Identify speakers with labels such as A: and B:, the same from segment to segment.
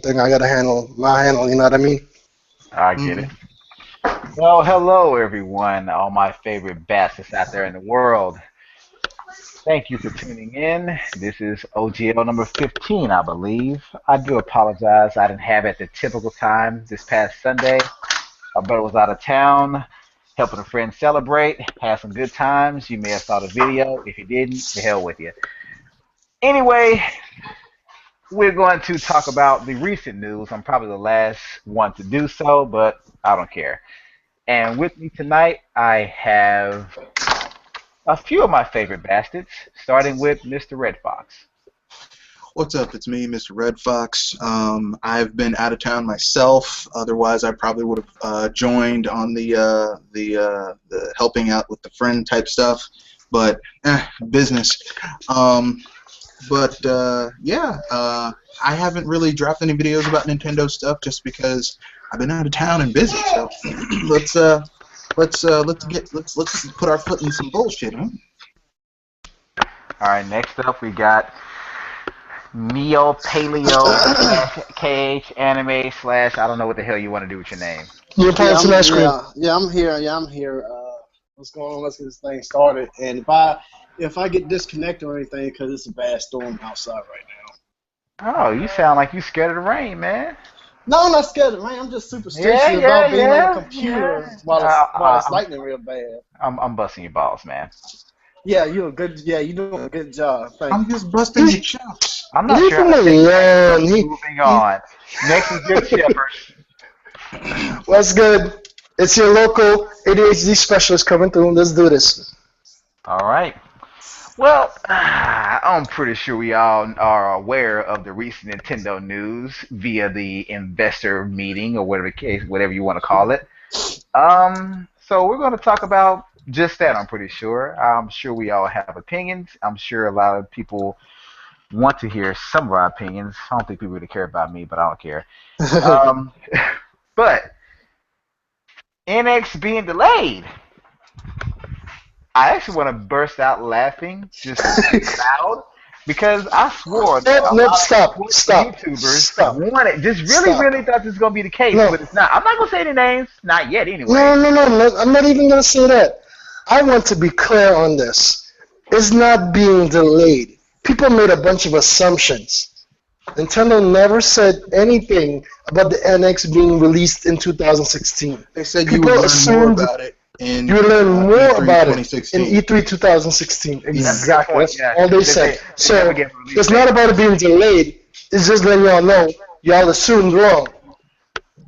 A: thing I gotta handle my handle. You know what I mean?
B: I get it. Well, hello everyone, all my favorite bastards out there in the world. Thank you for tuning in. This is OGL number 15, I believe. I do apologize. I didn't have it at the typical time this past Sunday. My brother was out of town, helping a friend celebrate, had some good times. You may have saw the video. If you didn't, the hell with you. Anyway, we're going to talk about the recent news. I'm probably the last one to do so, but I don't care. And with me tonight, I have a few of my favorite bastards, starting with Mr. Red Fox.
C: What's up? It's me, Mr. Red Fox. I've been out of town myself. Otherwise, I probably would have joined on the helping out with the friend type stuff. But business. I haven't really dropped any videos about Nintendo stuff just because I've been out of town and busy. So let's put our foot in some bullshit, huh?
B: All right, next up we got Neo Paleo KH Anime slash I don't know what the hell you want to do with your name.
A: You're playing some ice cream.
D: Yeah, I'm here. What's going on? Let's get this thing started. And if I get disconnected or anything, because it's a bad storm outside right now.
B: Oh, you sound like you scared of the rain, man.
D: No, I'm not scared of the rain. I'm just superstitious about being on the computer while it's lightning real bad.
B: I'm busting your balls, man.
D: Yeah, you're doing a good job.
C: I'm just busting your chops.
B: I'm not
A: Leave
B: sure.
A: him alone.
B: Moving on. Next is Good Shepherd.
A: What's good? It's your local ADHD specialist coming through. Let's do this.
B: All right. Well, I'm pretty sure we all are aware of the recent Nintendo news via the investor meeting or whatever you want to call it. So we're going to talk about just that, I'm pretty sure. I'm sure we all have opinions. I'm sure a lot of people want to hear some of our opinions. I don't think people really care about me, but I don't care. But NX being delayed. I actually want to burst out laughing just loud because I swore that
A: Stop.
B: YouTubers wanted, just really thought this was going to be the case, but it's not. I'm not going to say any names, not yet anyway.
A: No, I'm not even going to say that. I want to be clear on this. It's not being delayed. People made a bunch of assumptions. Nintendo never said anything about the NX being released in 2016.
C: They said you would learn more about it.
A: You will learn more about it in E3 2016. Exactly. That's all they said. So it's not about it being delayed. It's just letting y'all know y'all assumed wrong.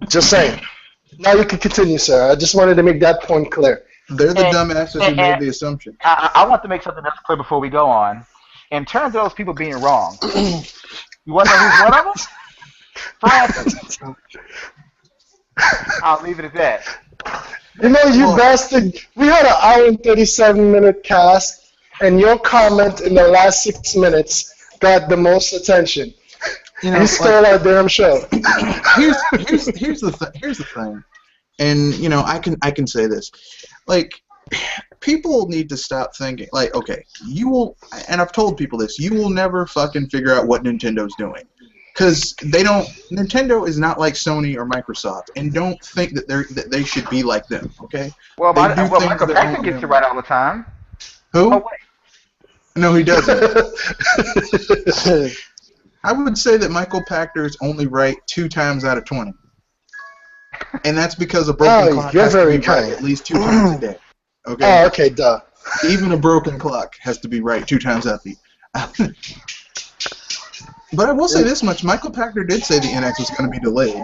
A: Just saying. Now you can continue, sir. I just wanted to make that point clear.
C: They're the dumbasses who made the assumption.
B: I want to make something else clear before we go on. In terms of those people being wrong, you want to know who's one of them? Francis. I'll leave it at that.
A: You know, you bastard. We had an hour and 37-minute cast, and your comment in the last 6 minutes got the most attention. You stole our damn show.
C: Here's the thing, and you know I can say this, like people need to stop thinking like, okay, you will, and I've told people this, you will never fucking figure out what Nintendo's doing. Because Nintendo is not like Sony or Microsoft, and don't think that they should be like them. Okay.
B: Well, Michael Pachter gets it right all the time.
C: Who?
B: Oh, wait.
C: No, he doesn't. I would say that Michael Pachter is only right 2 times out of 20, and that's because a broken clock has to be right at least 2 times a day. Okay.
A: Oh, okay, duh.
C: Even a broken clock has to be right 2 times out the. But I will say this much: Michael Pachter did say the NX was going to be delayed.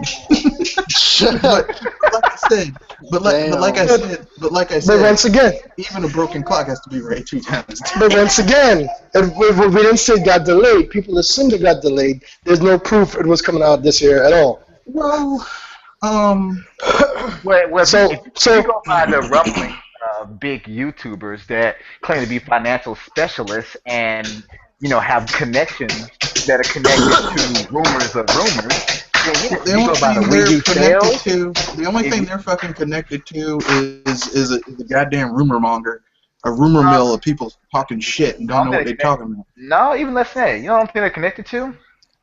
C: but like I said,
A: once again,
C: even a broken clock has to be right 2 times.
A: But once again, we didn't say it got delayed. People assumed it got delayed. There's no proof it was coming out this year at all.
C: Well,
B: so you go by the rumbling big YouTubers that claim to be financial specialists and have connections that are connected to rumors of rumors.
C: The only thing they're fucking connected to is a goddamn rumor monger, a rumor mill of people talking shit and don't know what they're talking about.
B: No, even less than that. You know what I'm think they're connected to?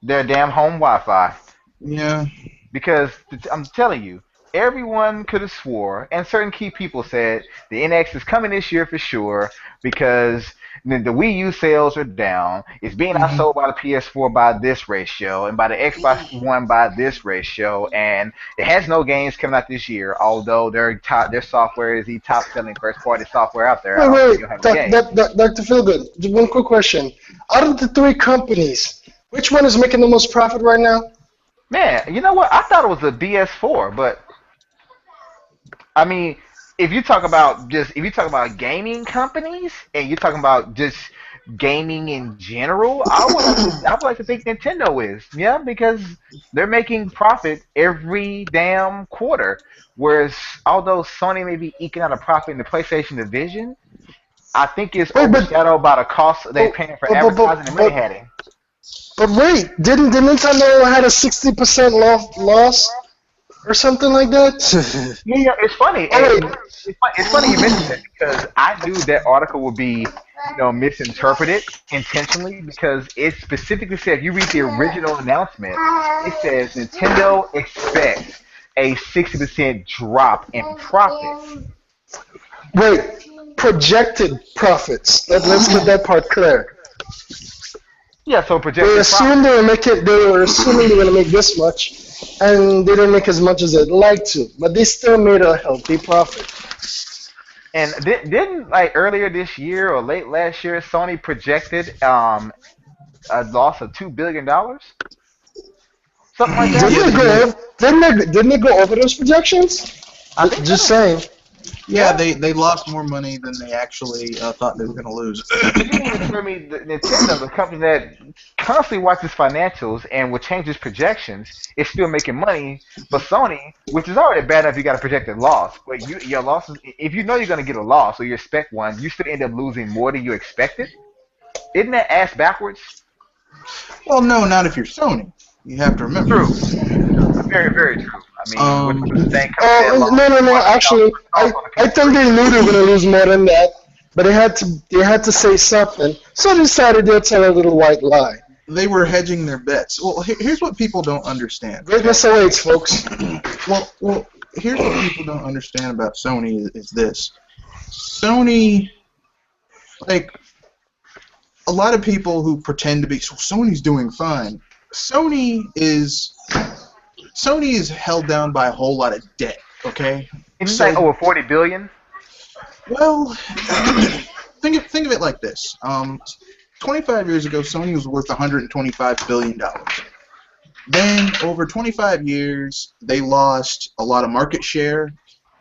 B: Their damn home Wi-Fi.
C: Yeah.
B: Because I'm telling you, everyone could have swore, and certain key people said the NX is coming this year for sure because the Wii U sales are down. It's being outsold by the PS4 by this ratio, and by the Xbox One by this ratio, and it has no games coming out this year. Although their software is the top selling first party software out there, I don't think you'll have a game.
A: Dr. Philgood, just one quick question. Out of the three companies, which one is making the most profit right now?
B: Man, you know what? I thought it was the PS4, but I mean, if you talk about gaming companies and you're talking about just gaming in general, I would like to think Nintendo is, yeah, because they're making profit every damn quarter. Whereas although Sony may be eking out a profit in the PlayStation division, I think it's overshadowed by the cost they're paying for advertising and money heading.
A: But wait, didn't Nintendo had a 60% loss or something like that?
B: Yeah, it's funny. It's funny you mentioned that because I knew that article would be, misinterpreted intentionally because it specifically said, if you read the original announcement, it says Nintendo expects a 60% drop in profits.
A: Wait, projected profits. Let's get that part clear.
B: Yeah, so projected
A: They assumed they were assuming they were going to make this much, and they didn't make as much as they'd like to, but they still made a healthy profit.
B: And didn't earlier this year or late last year, Sony projected a loss of $2 billion? Something like that?
A: Didn't they go over those projections?
B: I think
A: Just saying.
C: Yeah, they lost more money than they actually thought they were going to lose.
B: For me, Nintendo, the company that constantly watches financials and will change its projections, is still making money. But Sony, which is already bad enough, you got a projected loss. But your losses, if you know you're going to get a loss or you expect one, you still end up losing more than you expected. Isn't that ass backwards?
C: Well, no, not if you're Sony. You have to remember.
B: True. Very, very true. I mean, with the thing
A: no. Actually, I think they knew they were going to lose more than that, but they had to say something. So they decided they'd tell a little white lie.
C: They were hedging their bets. Well, here's what people don't understand.
A: Greatness awaits, folks.
C: Well, here's what people don't understand about Sony is this. Sony, a lot of people who pretend to be, so Sony's doing fine. Sony is held down by a whole lot of debt, okay?
B: It's over $40 billion?
C: Well, think of it like this. 25 years ago, Sony was worth $125 billion. Then, over 25 years, they lost a lot of market share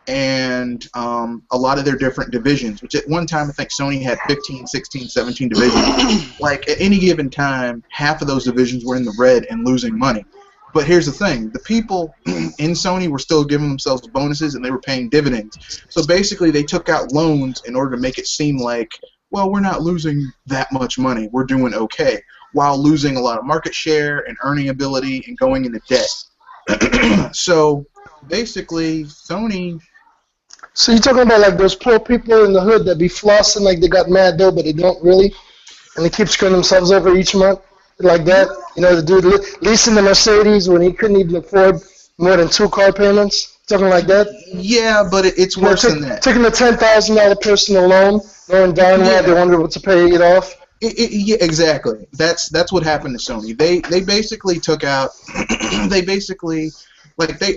C: and a lot of their different divisions, which at one time I think Sony had 15, 16, 17 divisions. At any given time, half of those divisions were in the red and losing money. But here's the thing. The people in Sony were still giving themselves bonuses and they were paying dividends. So basically they took out loans in order to make it seem like, well, we're not losing that much money. We're doing okay, while losing a lot of market share and earning ability and going into debt. So basically Sony...
A: So you're talking about those poor people in the hood that be flossing like they got mad dough, but they don't really, and they keep screwing themselves over each month like that. The dude leasing the Mercedes when he couldn't even afford more than 2 car payments, something like that.
C: Yeah, but it's worse than that.
A: Taking a $10,000 personal loan, knowing darn well they won't be able to pay it off.
C: Yeah, exactly. That's what happened to Sony. They basically took out. They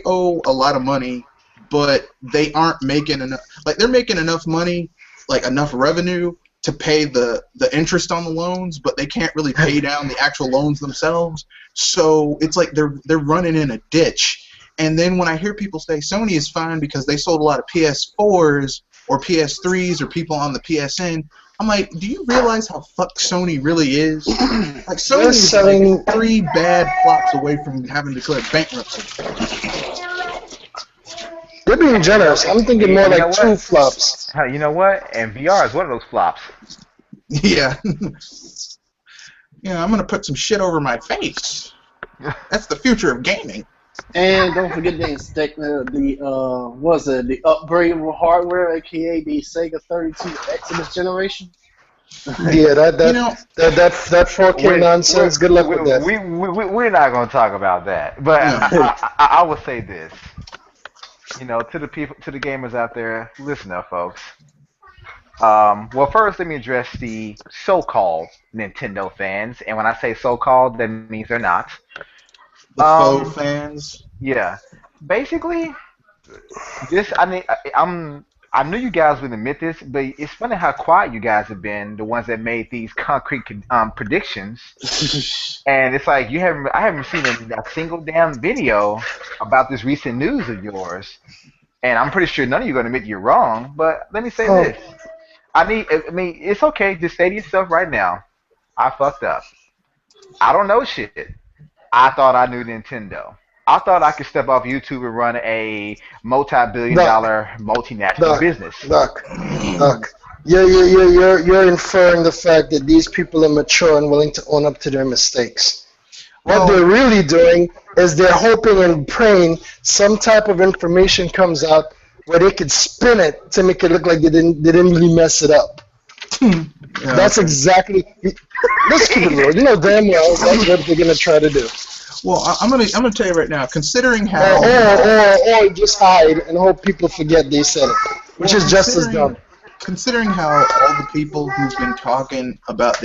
C: owe a lot of money. But they aren't making enough. They're making enough money, enough revenue to pay the interest on the loans, but they can't really pay down the actual loans themselves. So it's like they're running in a ditch. And then when I hear people say Sony is fine because they sold a lot of PS4s or PS3s or people on the PSN, I'm like, do you realize how fucked Sony really is? Sony is selling 3 bad flops away from having declared bankruptcy.
A: They're being generous. I'm thinking more 2 flops.
B: You know what? And VR is one of those flops.
C: Yeah. I'm going to put some shit over my face. That's the future of gaming.
D: And don't forget the upgradable hardware, aka the Sega 32X of this generation.
A: Yeah, that 4K nonsense. Good luck with that.
B: We're not gonna talk about that. But I will say this. To the people, to the gamers out there, listen up, folks. Well, first, let me address the so-called Nintendo fans, and when I say so-called, that means they're not.
C: The faux fans.
B: Yeah, basically, I knew you guys would admit this, but it's funny how quiet you guys have been, the ones that made these concrete predictions. And it's like I haven't seen a single damn video about this recent news of yours. And I'm pretty sure none of you are going to admit you're wrong, but let me say this. It's okay. Just say to yourself right now, I fucked up. I don't know shit. I thought I knew Nintendo. I thought I could step off YouTube and run a multi-billion-dollar multinational business.
A: Look. You're inferring the fact that these people are mature and willing to own up to their mistakes. What they're really doing is they're hoping and praying some type of information comes out where they could spin it to make it look like they didn't really mess it up. That's exactly. Let's keep it real. You know damn well that's what they're gonna try to do.
C: Well, I'm gonna tell you right now. Considering how
A: or just hide and hope people forget they said it, which is just as dumb.
C: Considering how all the people who've been talking about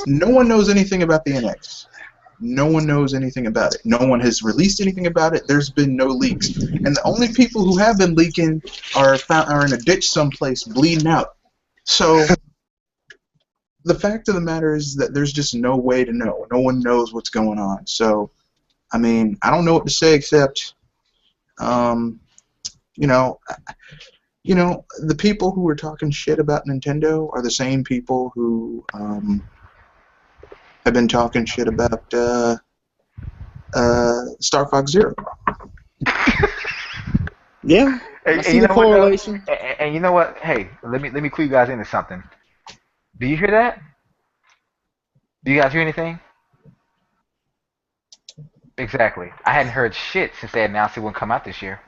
C: no one knows anything about the NX. No one knows anything about it. No one has released anything about it. There's been no leaks, and the only people who have been leaking are in a ditch someplace bleeding out. So the fact of the matter is that there's just no way to know. No one knows what's going on. So, I mean, I don't know what to say except, the people who were talking shit about Nintendo are the same people who have been talking shit about Star Fox Zero.
D: Yeah, I see the correlation.
B: And you know what? Hey, let me clue you guys into something. Do you hear that? Do you guys hear anything? Exactly. I hadn't heard shit since they announced it wouldn't come out this year.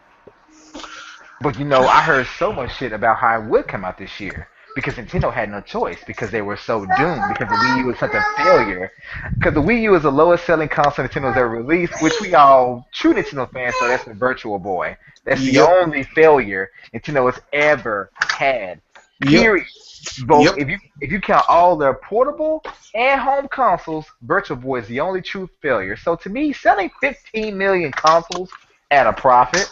B: But I heard so much shit about how it would come out this year because Nintendo had no choice because they were so doomed because the Wii U was such a failure. Because the Wii U is the lowest selling console Nintendo's ever released, which we all true Nintendo fans know that's the Virtual Boy. That's the only failure Nintendo has ever had. Period. Both, if you count all their portable and home consoles, Virtual Boy is the only true failure. So to me, selling 15 million consoles at a profit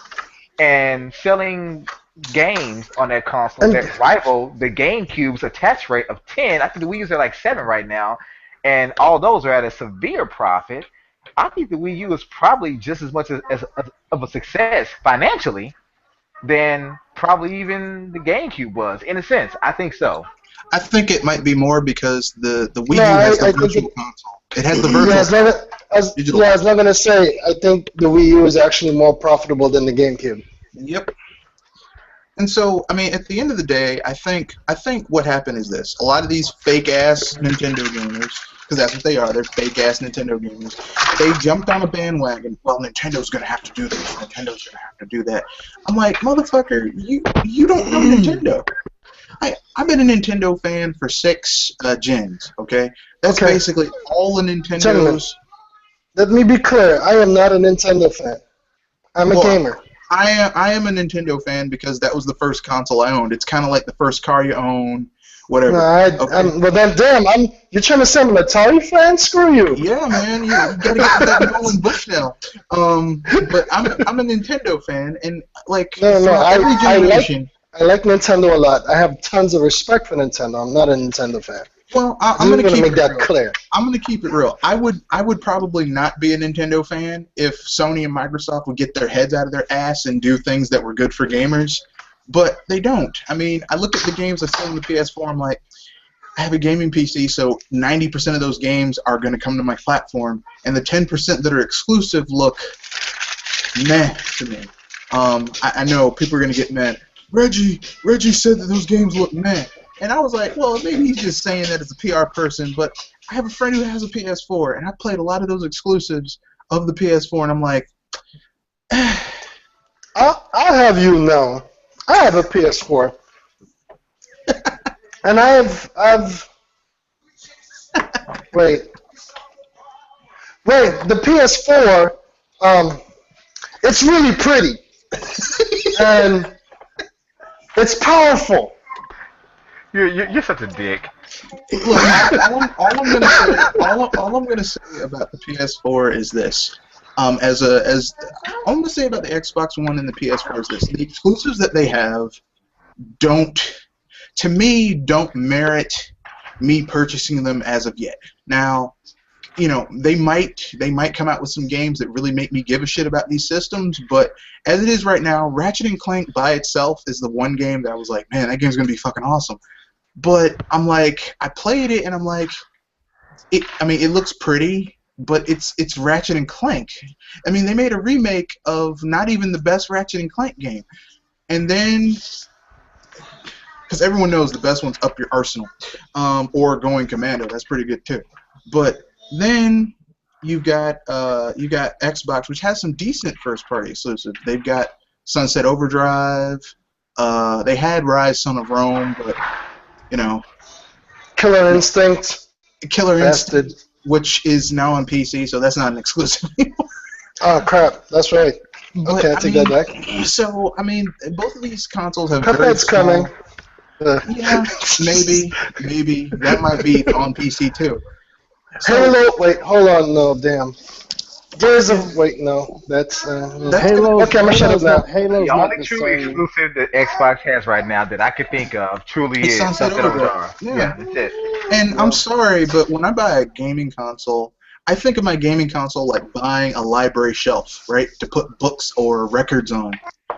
B: and selling games on that console that rival the GameCube's attach rate of 10, I think the Wii U's are like 7 right now, and all those are at a severe profit. I think the Wii U is probably just as much of a success financially than probably even the GameCube was, in a sense. I think so.
C: I think it might be more because the Wii U has the virtual console. It has the virtual console.
A: I was not going to say, I think the Wii U is actually more profitable than the GameCube.
C: Yep. And so, I mean, at the end of the day, I think what happened is this. A lot of these fake-ass Nintendo gamers, because that's what they are, they're fake-ass Nintendo gamers, they jumped on a bandwagon, well, Nintendo's going to have to do this, Nintendo's going to have to do that. I'm like, motherfucker, you don't know Nintendo. I've been a Nintendo fan for 6 gens, okay? That's basically all the Nintendos.
A: Let me be clear, I am not a Nintendo fan. I'm a gamer.
C: I am a Nintendo fan because that was the first console I owned. It's kind of like the first car you own, whatever.
A: Well then, damn, you're trying to say I'm an Atari fan? Screw you.
C: Yeah, man, you gotta get to that Nolan Bush now. But I'm a Nintendo fan, and every generation.
A: I like Nintendo a lot. I have tons of respect for Nintendo. I'm not a Nintendo fan.
C: Well, I'm going to
A: make that clear.
C: I'm going to keep it real. I would probably not be a Nintendo fan if Sony and Microsoft would get their heads out of their ass and do things that were good for gamers, but they don't. I mean, I look at the games I sell on the PS4, I'm like, I have a gaming PC, so 90% of those games are going to come to my platform, and the 10% that are exclusive look meh to me. I know people are going to get mad. Reggie said that those games look meh. And I was like, well, maybe he's just saying that as a PR person, but I have a friend who has a PS4, and I played a lot of those exclusives of the PS4, and I'm like,
A: I'll have you know, I have a PS4. And I've wait, the PS4, it's really pretty, and it's powerful.
B: You're such a dick.
C: Look, all I'm gonna say about the PS4 is this. All I'm gonna say about the Xbox One and the PS4 is this: the exclusives that they have don't merit me purchasing them as of yet. Now, they might come out with some games that really make me give a shit about these systems, but as it is right now, Ratchet & Clank by itself is the one game that I was like, man, that game's gonna be fucking awesome. But I'm like, I played it and I'm like, it looks pretty, but it's Ratchet & Clank. I mean, they made a remake of not even the best Ratchet & Clank game, and then, because everyone knows the best one's Up Your Arsenal, or Going Commando. That's pretty good too. But then you got Xbox, which has some decent first-party exclusives. They've got Sunset Overdrive. They had Rise, Son of Rome, but
A: Killer Instinct.
C: Which is now on PC, so that's not an exclusive anymore.
A: Oh crap! That's right. Okay, I take that back.
C: So both of these consoles have.
A: Cuphead's coming.
C: Yeah, maybe that might be on PC too.
A: Halo. Wait, hold on. No, damn. There's a wait. No, that's
D: Halo.
A: Okay, I'm gonna shut up now.
D: Halo's
B: The
D: not
B: only
D: the
B: true
D: same.
B: exclusive that Xbox has right now that I could think of truly is
C: Sunset Overdrive.
B: Yeah, that's it.
C: And I'm sorry, but when I buy a gaming console, I think of my gaming console like buying a library shelf, right, to put books or records on.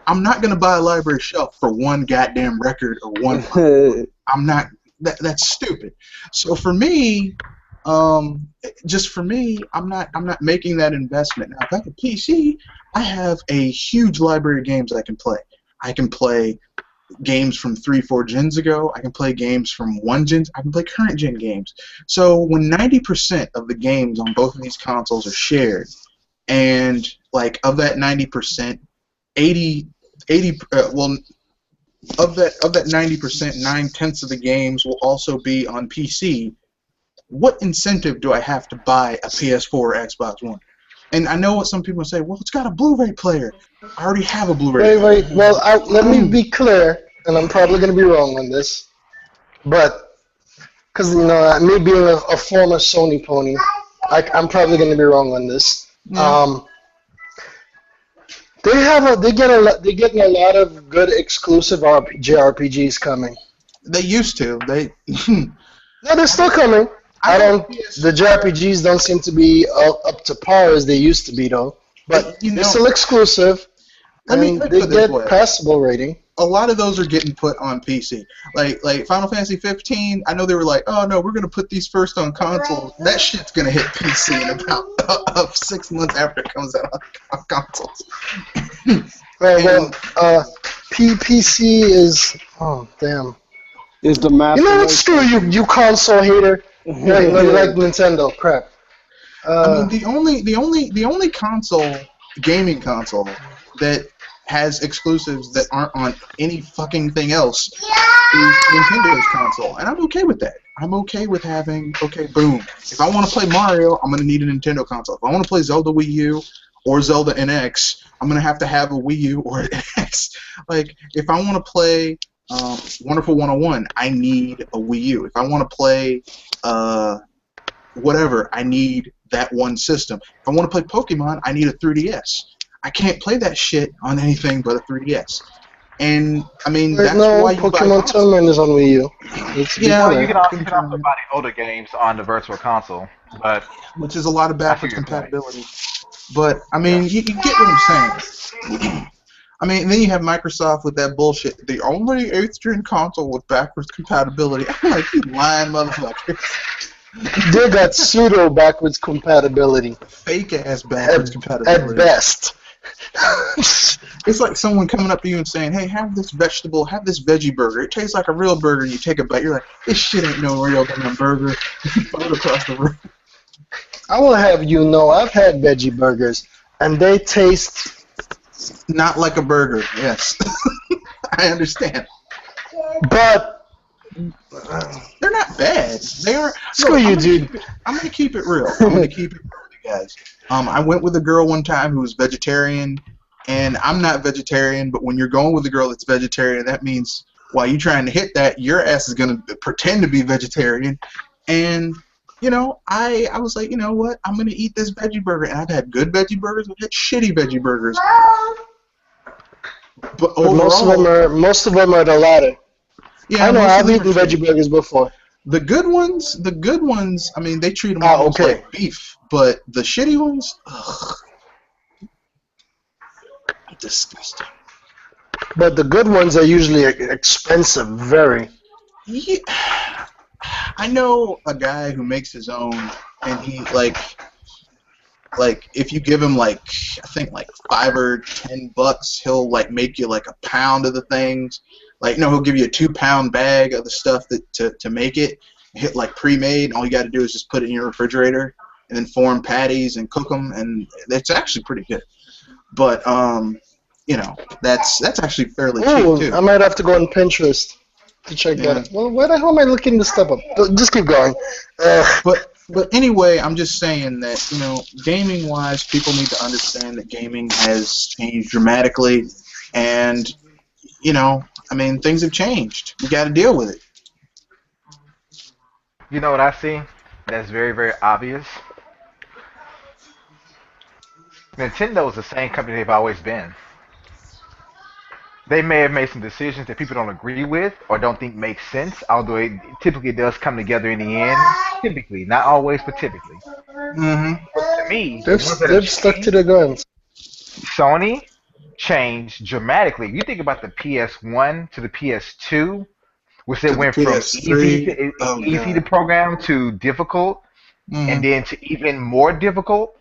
C: I'm not gonna buy a library shelf for one goddamn record or one. I'm not. That's stupid. So for me, just for me, I'm not making that investment. Now, if I have a PC, I have a huge library of games I can play. I can play games from 3-4 gens ago. I can play games from 1 gen. I can play current gen games. So when 90% of the games on both of these consoles are shared, and like of that 90%, of that 90%, 9/10 of the games will also be on PC. What incentive do I have to buy a PS4 or Xbox One? And I know what some people say, well, it's got a Blu-ray player. I already have a Blu-ray player.
A: Wait. Well, let me be clear, and I'm probably going to be wrong on this, but because me being a former Sony pony, I'm probably going to be wrong on this. Yeah. They're getting a lot of good exclusive JRPGs coming.
C: They used to.
A: No, they're still coming. The JRPGs don't seem to be up to par as they used to be, though. But they're still exclusive. They get passable rating.
C: A lot of those are getting put on PC. Like Final Fantasy 15, I know they were like, oh no, we're gonna put these first on console. That shit's gonna hit PC in about 6 months after it comes out on consoles.
A: PC is damn.
D: Is the master?
A: You know what? Screw you console hater. You like Nintendo crap.
C: The only gaming console that has exclusives that aren't on any fucking thing else is Nintendo's console, and I'm okay with that. I'm okay with having boom. If I want to play Mario, I'm gonna need a Nintendo console. If I want to play Zelda Wii U or Zelda NX, I'm gonna have to have a Wii U or an NX. Like if I want to play Wonderful 101, I need a Wii U. If I want to play whatever, I need that one system. If I want to play Pokemon, I need a 3DS. I can't play that shit on anything but a 3DS. And that's why you
A: Pokemon Tournament is on Wii U.
B: You can also buy the older games on the Virtual Console, but
C: which is a lot of backwards compatibility. But you get what I'm saying. Then you have Microsoft with that bullshit. The only 8th gen console with backwards compatibility. I'm like, you lying motherfuckers.
A: They got pseudo backwards compatibility.
C: Fake ass backwards compatibility.
A: At best.
C: It's like someone coming up to you and saying, hey, have this veggie burger. It tastes like a real burger. You take a bite. You're like, this shit ain't no real damn burger. You throw it across the room.
A: I will have you know, I've had veggie burgers, and they taste
C: not like a burger. Yes. I understand.
A: But
C: They're not bad. They are.
A: Screw you, dude.
C: I'm gonna keep it real. I'm gonna keep it real with you guys. I went with a girl one time who was vegetarian, and I'm not vegetarian. But when you're going with a girl that's vegetarian, that means while you're trying to hit that, your ass is gonna pretend to be vegetarian. And you know, I was like, you know what? I'm gonna eat this veggie burger, and I've had good veggie burgers. I've had shitty veggie burgers. But overall,
A: most of them are the latter. Yeah, I know. I've eaten veggie burgers before.
C: The good ones. I mean, they treat them almost like beef. But the shitty ones, ugh, disgusting.
A: But the good ones are usually expensive, very.
C: Yeah. I know a guy who makes his own, and he like if you give him like I think like $5 or $10, he'll like make you like a pound of the things. Like no, he'll give you a 2-pound bag of the stuff that to make it. Hit like pre-made. All you got to do is just put it in your refrigerator, and then form patties and cook them, and it's actually pretty good. But you know, that's actually fairly cheap too.
A: I might have to go on Pinterest to check that. Well, where the hell am I looking this stuff up? Just keep going.
C: But anyway, I'm just saying that, you know, gaming-wise, people need to understand that gaming has changed dramatically, and, you know, I mean, things have changed. We got to deal with it.
B: You know what I see? That's very, very obvious. Nintendo is the same company they've always been. They may have made some decisions that people don't agree with or don't think make sense, although it typically does come together in the end. Typically, not always, but typically.
C: Mm-hmm.
B: But to me,
A: they've stuck to their guns.
B: Sony changed dramatically. You think about the PS1 to the PS2, which they went from easy to program to difficult, and then to even more difficult.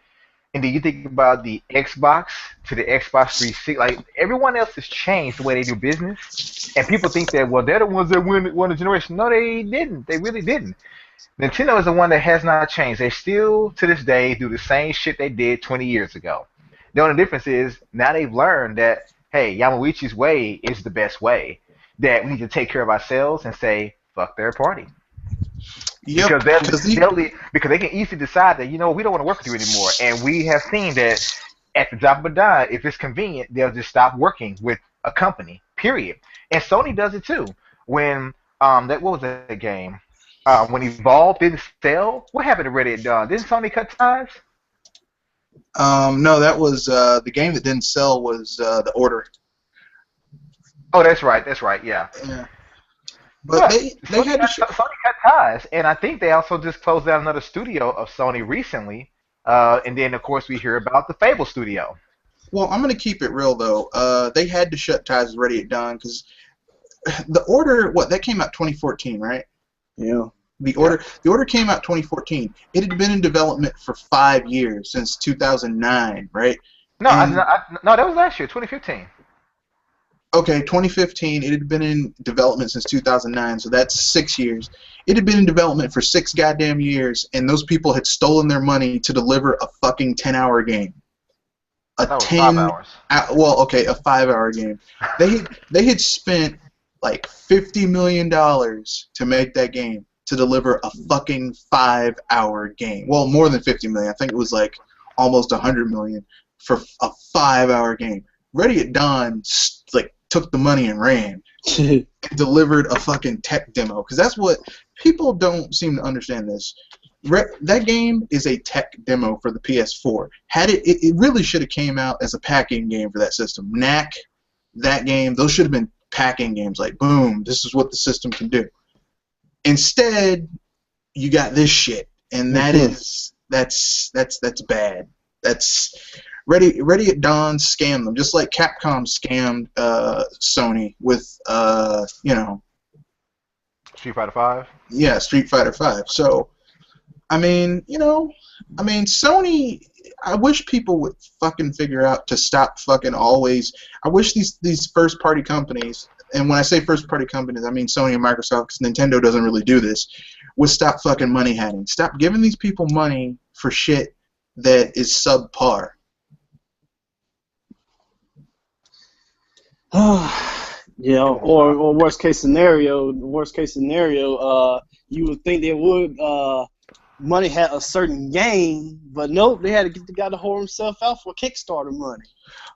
B: And then you think about the Xbox to the Xbox 360. Like, everyone else has changed the way they do business. And people think that, well, they're the ones that won the generation. No, they didn't. They really didn't. Nintendo is the one that has not changed. They still, to this day, do the same shit they did 20 years ago. The only difference is now they've learned that, hey, Yamauchi's way is the best way. That we need to take care of ourselves and say, fuck their party. Yep, because they can easily decide that, you know, we don't want to work with you anymore. And we have seen that at the drop of a dime, if it's convenient, they'll just stop working with a company, period. And Sony does it too. When what was that game? When Evolve didn't sell, what happened to Red Dead Dawn? Didn't Sony cut ties?
C: No, that was the game that didn't sell was The Order.
B: Oh, that's right, yeah.
C: But they had to
B: Sony cut ties, and I think they also just closed down another studio of Sony recently. And then, of course, we hear about the Fable studio.
C: Well, I'm going to keep it real, though. They had to shut ties with Red Dead Dawn because The Order, that came out 2014, right?
D: Yeah.
C: The Order came out 2014. It had been in development for 5 years, since 2009, right?
B: No, no, that was last year, 2015.
C: Okay, 2015. It had been in development since 2009, so that's 6 years. It had been in development for 6 goddamn years, and those people had stolen their money to deliver a fucking 10-hour game.
B: That was 5 hours.
C: A 5-hour game. They had spent like $50 million to make that game, to deliver a fucking 5-hour game. Well, more than 50 million. I think it was like almost 100 million for a 5-hour game. Red Dead Dawn took the money and ran. And delivered a fucking tech demo, because that's what people don't seem to understand. This that game is a tech demo for the PS4. It really should have came out as a packing game for that system. Knack, that game, those should have been packing games. Like, boom, this is what the system can do. Instead, you got this shit, and that's bad. That's Red Dead Dawn scammed them, just like Capcom scammed Sony with
B: Street Fighter 5.
C: Yeah, Street Fighter 5. So, I mean, Sony. I wish people would fucking figure out to stop fucking always. I wish these first party companies, and when I say first party companies, I mean Sony and Microsoft, because Nintendo doesn't really do this, would stop fucking money hacking. Stop giving these people money for shit that is subpar.
D: Yeah, or worst case scenario, you would think they would money had a certain game, but nope, they had to get the guy to whore himself out for Kickstarter money.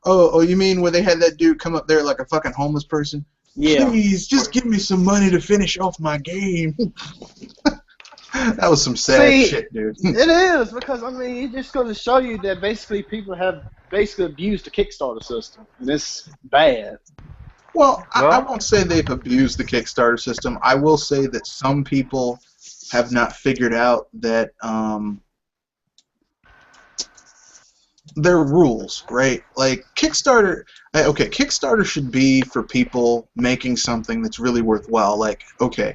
C: Oh, you mean where they had that dude come up there like a fucking homeless person?
D: Yeah.
C: Please, just give me some money to finish off my game. That was some sad shit, dude.
D: It is, because, I mean, it just goes to show you that basically people have basically abused the Kickstarter system, and it's bad.
C: Well, I won't say they've abused the Kickstarter system. I will say that some people have not figured out that there are rules, right? Like Kickstarter, Kickstarter should be for people making something that's really worthwhile. Like, okay,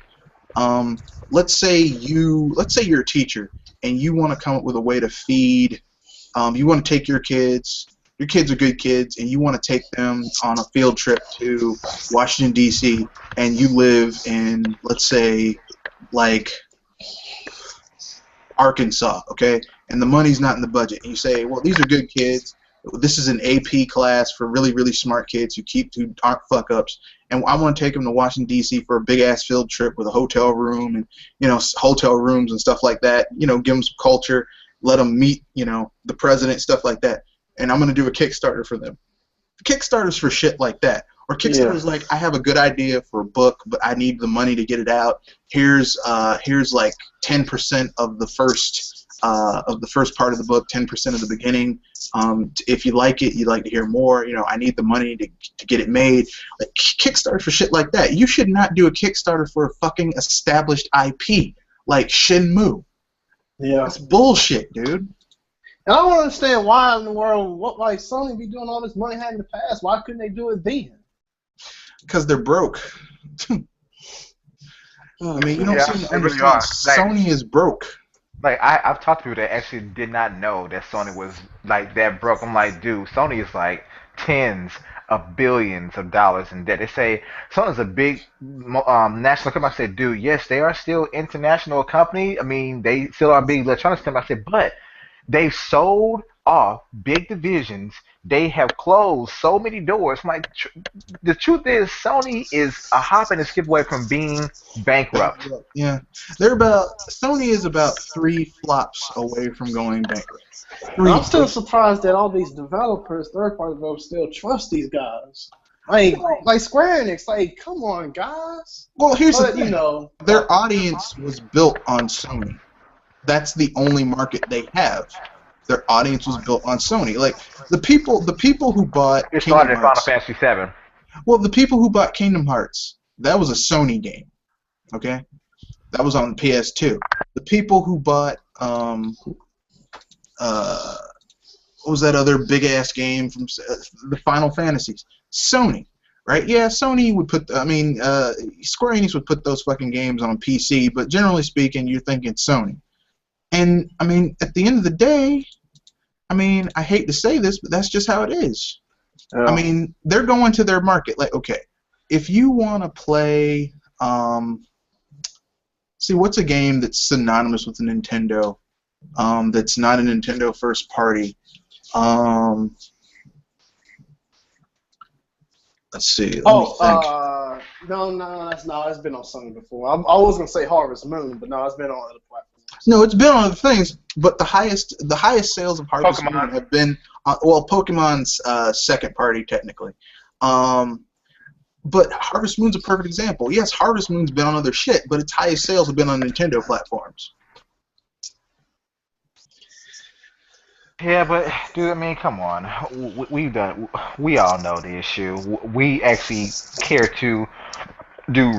C: let's say you're a teacher and you want to come up with a way to feed. You want to take your kids. Your kids are good kids, and you want to take them on a field trip to Washington, D.C., and you live in, let's say, like Arkansas, okay? And the money's not in the budget. And you say, well, these are good kids. This is an AP class for really, really smart kids who aren't fuck-ups. And I want to take them to Washington, D.C. for a big-ass field trip with a hotel room and, hotel rooms and stuff like that. Give them some culture, let them meet, the president, stuff like that. And I'm going to do a Kickstarter for them. Kickstarter's for shit like that. Or Kickstarter's like, I have a good idea for a book, but I need the money to get it out. Here's like 10% of the first part of the book, 10% of the beginning. If you like it, you'd like to hear more. I need the money to get it made. Like Kickstarter for shit like that. You should not do a Kickstarter for a fucking established IP like Shenmue.
D: Yeah,
C: that's bullshit, dude.
D: And I don't understand why in the world, Sony be doing all this money had in the past. Why couldn't they do it then?
C: Because they're broke. I mean, you don't seem to understand. Sony is broke.
B: Like I've talked to people that actually did not know that Sony was like that broke. I'm like, dude, Sony is like tens of billions of dollars in debt. They say Sony's a big national company. I said, dude, yes, they are still international company. I mean, they still are a big electronics company. I said, but they've sold off big divisions. They have closed so many doors. Like, the truth is, Sony is a hop and a skip away from being bankrupt.
C: Yeah, Sony is about 3 flops away from going bankrupt.
D: I'm still surprised that all these developers, third-party developers, still trust these guys. Like Square Enix, like, come on, guys.
C: Well, here's the thing. Their audience was built on Sony. That's the only market they have. Their audience was built on Sony. Like the people who bought
B: it started in Final Fantasy VII.
C: Well, the people who bought Kingdom Hearts, that was a Sony game. Okay, that was on PS2. The people who bought what was that other big ass game from the Final Fantasies? Sony. Right? Yeah, Sony would put. Square Enix would put those fucking games on PC, but generally speaking, you're thinking Sony. And, I mean, at the end of the day, I hate to say this, but that's just how it is. Yeah. I mean, they're going to their market. Like, okay, if you want to play, what's a game that's synonymous with a Nintendo, that's not a Nintendo first party? Let's see.
D: No, that's not. It's been on Sony before. I was gonna say Harvest Moon, but no, it's been on other platforms.
C: No, it's been on other things, but the highest sales of Harvest Moon have been Pokemon's second party technically. But Harvest Moon's a perfect example. Yes, Harvest Moon's been on other shit, but its highest sales have been on Nintendo platforms.
B: Yeah, but dude, come on. We all know the issue. We actually care to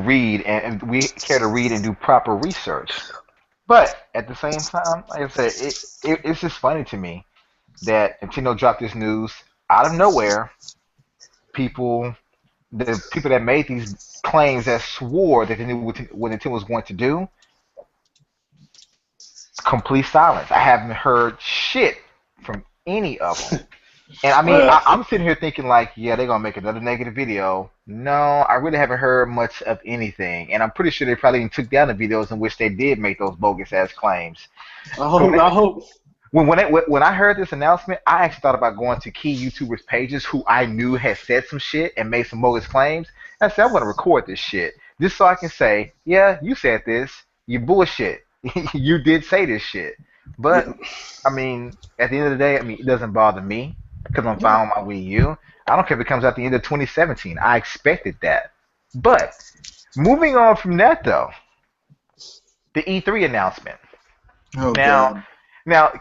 B: read and do proper research. But at the same time, like I said, it's just funny to me that Nintendo dropped this news out of nowhere. The people that made these claims that swore that they knew what Nintendo was going to do, complete silence. I haven't heard shit from any of them. And I'm sitting here thinking like, yeah, they're going to make another negative video. No, I really haven't heard much of anything. And I'm pretty sure they probably even took down the videos in which they did make those bogus-ass claims.
D: I hope.
B: when I heard this announcement, I actually thought about going to key YouTubers' pages who I knew had said some shit and made some bogus claims. I said, I'm going to record this shit just so I can say, yeah, you said this. You bullshit. You did say this shit. But, I mean, at the end of the day, I mean, it doesn't bother me because I'm fine with my Wii U. I don't care if it comes out the end of 2017. I expected that. But, moving on from that, though, the E3 announcement.
C: Oh, God.
B: Now,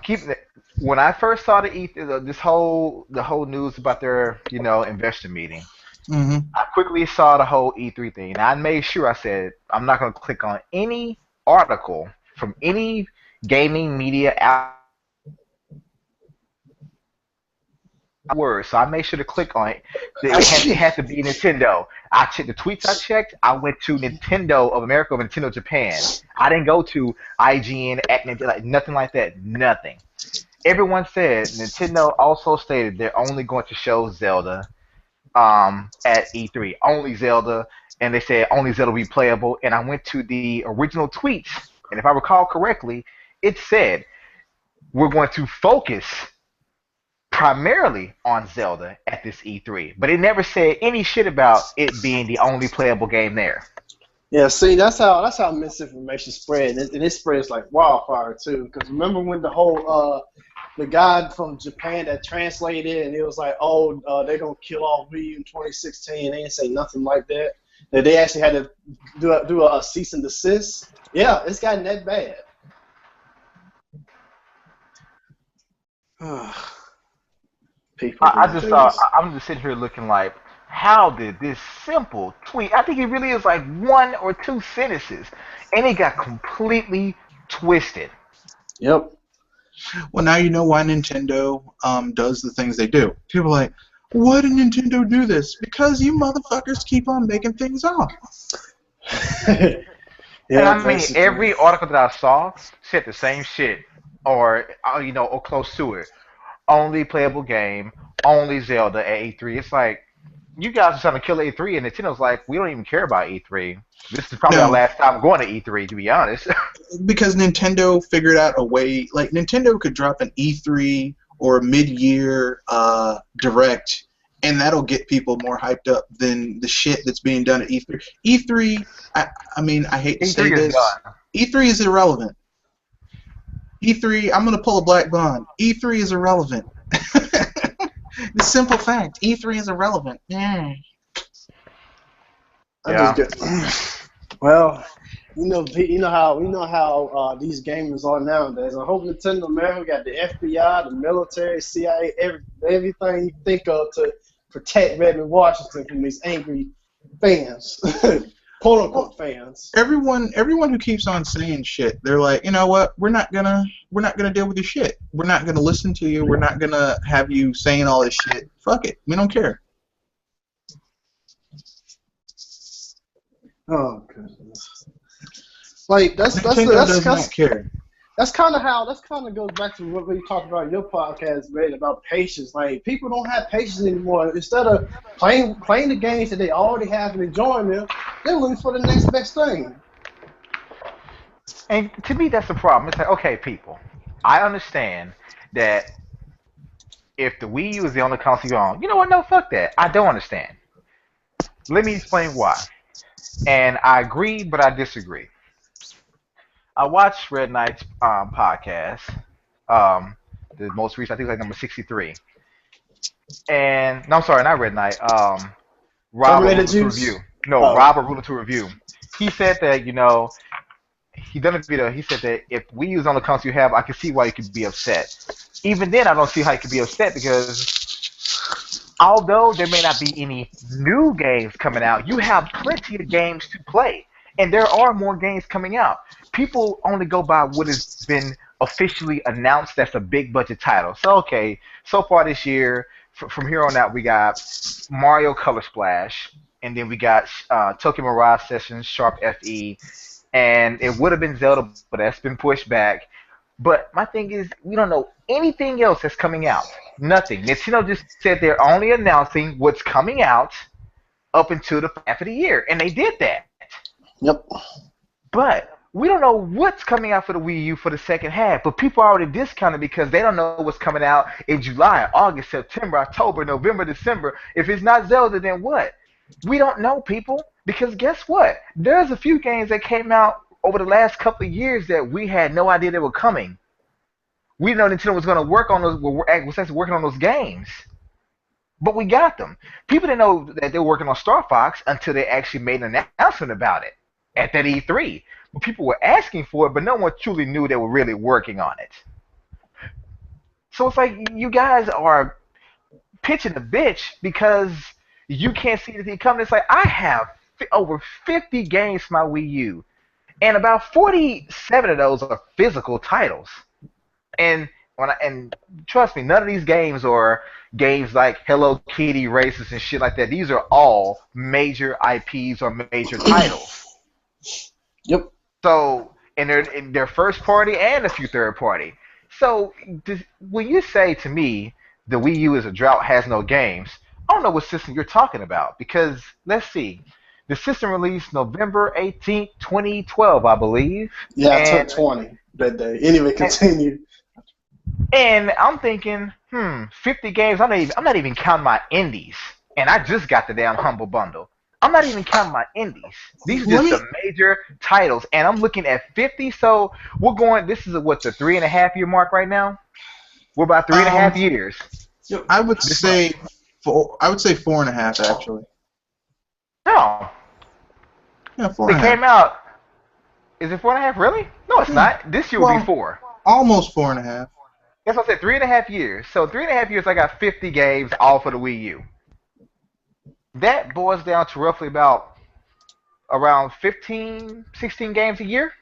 B: when I first saw the whole news about their investor meeting, I quickly saw the whole E3 thing, and I made sure I said I'm not going to click on any article from any gaming media word. So I made sure to click on it. It had to be Nintendo. I checked the tweets I checked. I went to Nintendo of America or Nintendo Japan. I didn't go to IGN, like nothing like that. Nothing. Everyone said Nintendo also stated they're only going to show Zelda at E3. Only Zelda. And they said only Zelda will be playable. And I went to the original tweets. And if I recall correctly, it said we're going to focus primarily on Zelda at this E3, but it never said any shit about it being the only playable game there.
D: Yeah, see, that's how misinformation spread, and it spreads like wildfire too. Because remember when the whole the guy from Japan that translated, and it was like, oh, they're gonna kill all Wii U in 2016. They didn't say nothing like that. That they actually had to do a cease and desist. Yeah, it's gotten that bad.
B: I just thought I'm just sitting here looking like, how did this simple tweet? I think it really is like one or two sentences, and it got completely twisted.
D: Yep.
C: Well, now you know why Nintendo does the things they do. People are like, why did Nintendo do this? Because you motherfuckers keep on making things up.
B: And I mean, every article that I saw said the same shit, or or close to it. Only playable game, only Zelda at E3. It's like, you guys are trying to kill E3, and Nintendo's like, we don't even care about E3. This is probably our last time going to E3, to be honest.
C: Because Nintendo figured out a way, like, Nintendo could drop an E3 or a mid-year direct, and that'll get people more hyped up than the shit that's being done at E3. E3, I mean, I hate to say this, E3 is irrelevant. E3, I'm going to pull a Black Bond. E3 is irrelevant. The simple fact, E3 is irrelevant.
D: Yeah. Well, you know how these gamers are nowadays. I hope Nintendo America got the FBI, the military, CIA, everything you think of to protect Redmond, Washington from these angry fans. Quote unquote fans.
C: Everyone who keeps on saying shit, they're like, you know what? We're not gonna deal with your shit. We're not gonna listen to you. We're not gonna have you saying all this shit. Fuck it. We don't care.
D: Oh goodness. Like that's
C: not care.
D: That's kind of goes back to what we talked about in your podcast, Red, about patience. Like, people don't have patience anymore. Instead of playing the games that they already have and enjoying them, they're looking for the next best thing.
B: And to me, that's the problem. It's like, okay, people, I understand that if the Wii U is the only console you own, you know what? No, fuck that. I don't understand. Let me explain why. And I agree, but I disagree. I watched Red Knight's podcast, the most recent, I think it was like number 63. And, no, I'm sorry, not Red Knight, Rob to Review. No, Rob to Review. He said that, he done a video, he said that if we use on the console you have, I can see why you could be upset. Even then, I don't see how you could be upset because although there may not be any new games coming out, you have plenty of games to play. And there are more games coming out. People only go by what has been officially announced that's a big budget title. So, okay, so far this year, from here on out, we got Mario Color Splash, and then we got Tokyo Mirage Sessions, Sharp FE, and it would have been Zelda, but that's been pushed back. But my thing is, we don't know anything else that's coming out. Nothing. Nintendo just said they're only announcing what's coming out up until the half of the year, and they did that.
D: Yep.
B: But we don't know what's coming out for the Wii U for the second half, but people are already discounted because they don't know what's coming out in July, August, September, October, November, December. If it's not Zelda, then what? We don't know, people, because guess what? There's a few games that came out over the last couple of years that we had no idea they were coming. We didn't know Nintendo was going to work on those. Was actually working on those games, but we got them. People didn't know that they were working on Star Fox until they actually made an announcement about it at that E3. But people were asking for it, but no one truly knew they were really working on it. So it's like you guys are pitching the bitch because you can't see anything coming. It's like I have over 50 games for my Wii U, and about 47 of those are physical titles. And trust me, none of these games are games like Hello Kitty races and shit like that. These are all major IPs or major titles.
D: Yep.
B: So, and they're in their first party and a few third party. So, when you say to me the Wii U is a drought, has no games, I don't know what system you're talking about because let's see, the system released November 18th, 2012, I believe.
D: Yeah, I turned 20 that day. Anyway, continue.
B: And I'm thinking, 50 games. I'm not even counting my indies, and I just got the damn Humble Bundle. I'm not even counting my indies. These are just the major titles, and I'm looking at 50. So we're going. This is the 3.5 year mark right now. We're about 3.5 years.
C: I would say 4.5 actually.
B: No.
C: Yeah, 4.5.
B: It came out. Is it 4.5? Really? No, it's not. This year will be 4.
C: Almost 4.5.
B: That's what I said. 3.5 years. So 3.5 years, I got 50 games all for the Wii U. That boils down to roughly about around 15, 16 games a year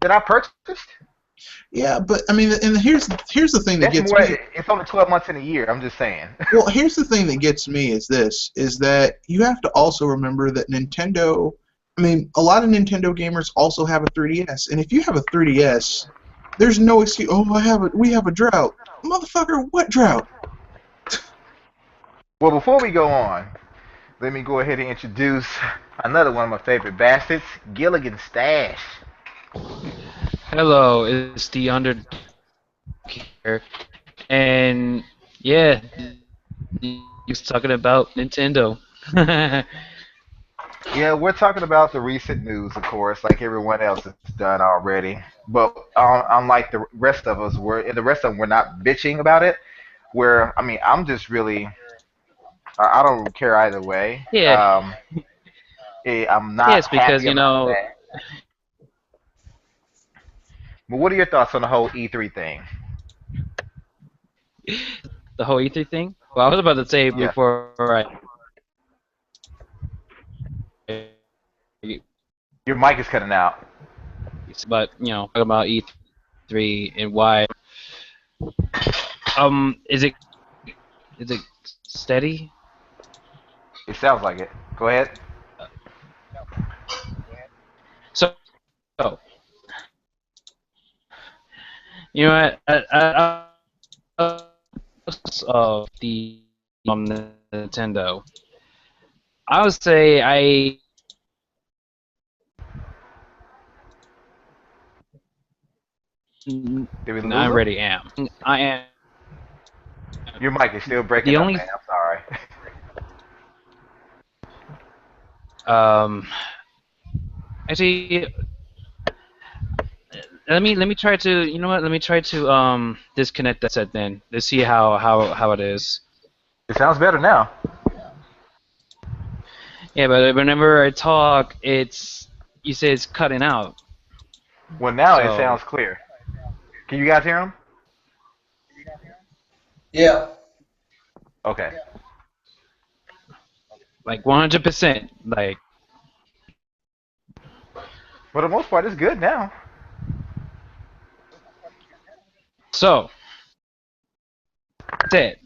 B: that I purchased.
C: Yeah, but I mean, and here's the thing that gets me.
B: It's only 12 months in a year. I'm just saying.
C: Well, here's the thing that gets me is that you have to also remember that Nintendo. I mean, a lot of Nintendo gamers also have a 3DS, and if you have a 3DS, there's no excuse. Oh, we have a drought, motherfucker. What drought?
B: Well, before we go on, let me go ahead and introduce another one of my favorite bastards, Gilligan Stash.
E: Hello, it's the Under here, and yeah, he's talking about Nintendo.
B: Yeah, we're talking about the recent news, of course, like everyone else has done already. But unlike the rest of us, we're not bitching about it. I'm just really, I don't care either way.
E: Yeah.
B: I'm not.
E: Yes, because
B: happy about that. But what are your thoughts on the whole E3 thing?
E: The whole E3 thing? Well, I was about to say before
B: Your mic is cutting out.
E: But talking about E3 and why. Is it steady?
B: It sounds like it. Go ahead.
E: So, you know, of the Nintendo, I would say I already am. I am.
B: Your mic is still breaking up, man. I'm
E: sorry. Actually, let me try to. You know what? Let me try to disconnect that set then. Let's see how it is.
B: It sounds better now.
E: Yeah, but whenever I talk, you say it's cutting out.
B: Well, now it sounds clear. Can you guys hear him?
D: Yeah.
B: Okay.
E: Like 100%. Like.
B: For the most part, it's good now.
E: So. That's it.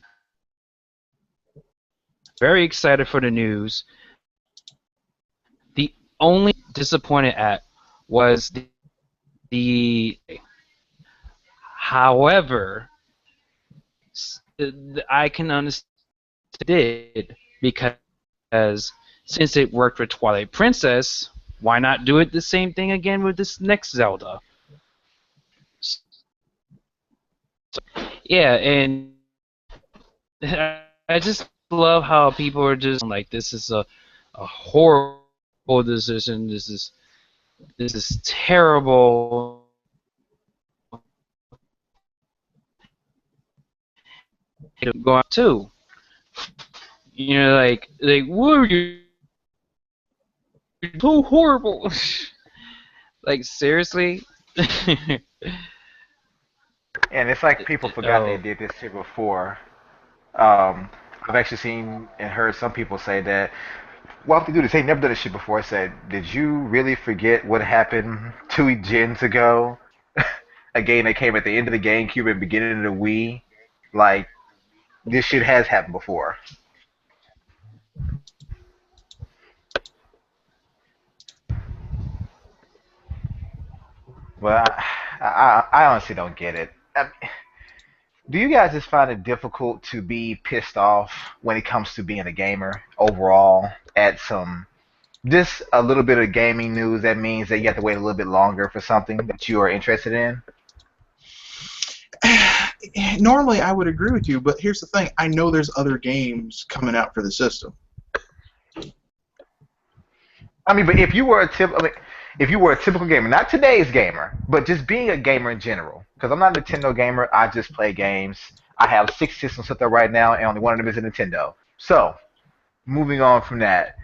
E: Very excited for the news. The only disappointed at was the however, I can understand it because since it worked with Twilight Princess, why not do it the same thing again with this next Zelda? Yeah, and I just love how people are just like, this is a horrible decision. This is terrible. Go out too. You know, like what are you? You're so horrible. Like seriously.
B: And it's like people forgot they did this shit before. I've actually seen and heard some people say that, well, if they do this, they never done this shit before. I said, did you really forget what happened 2 gens ago? A game that came at the end of the GameCube and beginning of the Wii. Like, this shit has happened before. Well, I honestly don't get it. Do you guys just find it difficult to be pissed off when it comes to being a gamer overall at some just a little bit of gaming news that means that you have to wait a little bit longer for something that you are interested in?
C: Normally, I would agree with you, but here's the thing: I know there's other games coming out for the system.
B: I mean, but if you were a typical gamer, not today's gamer, but just being a gamer in general, because I'm not a Nintendo gamer, I just play games. I have 6 systems set there right now, and only one of them is a Nintendo. So, moving on from that,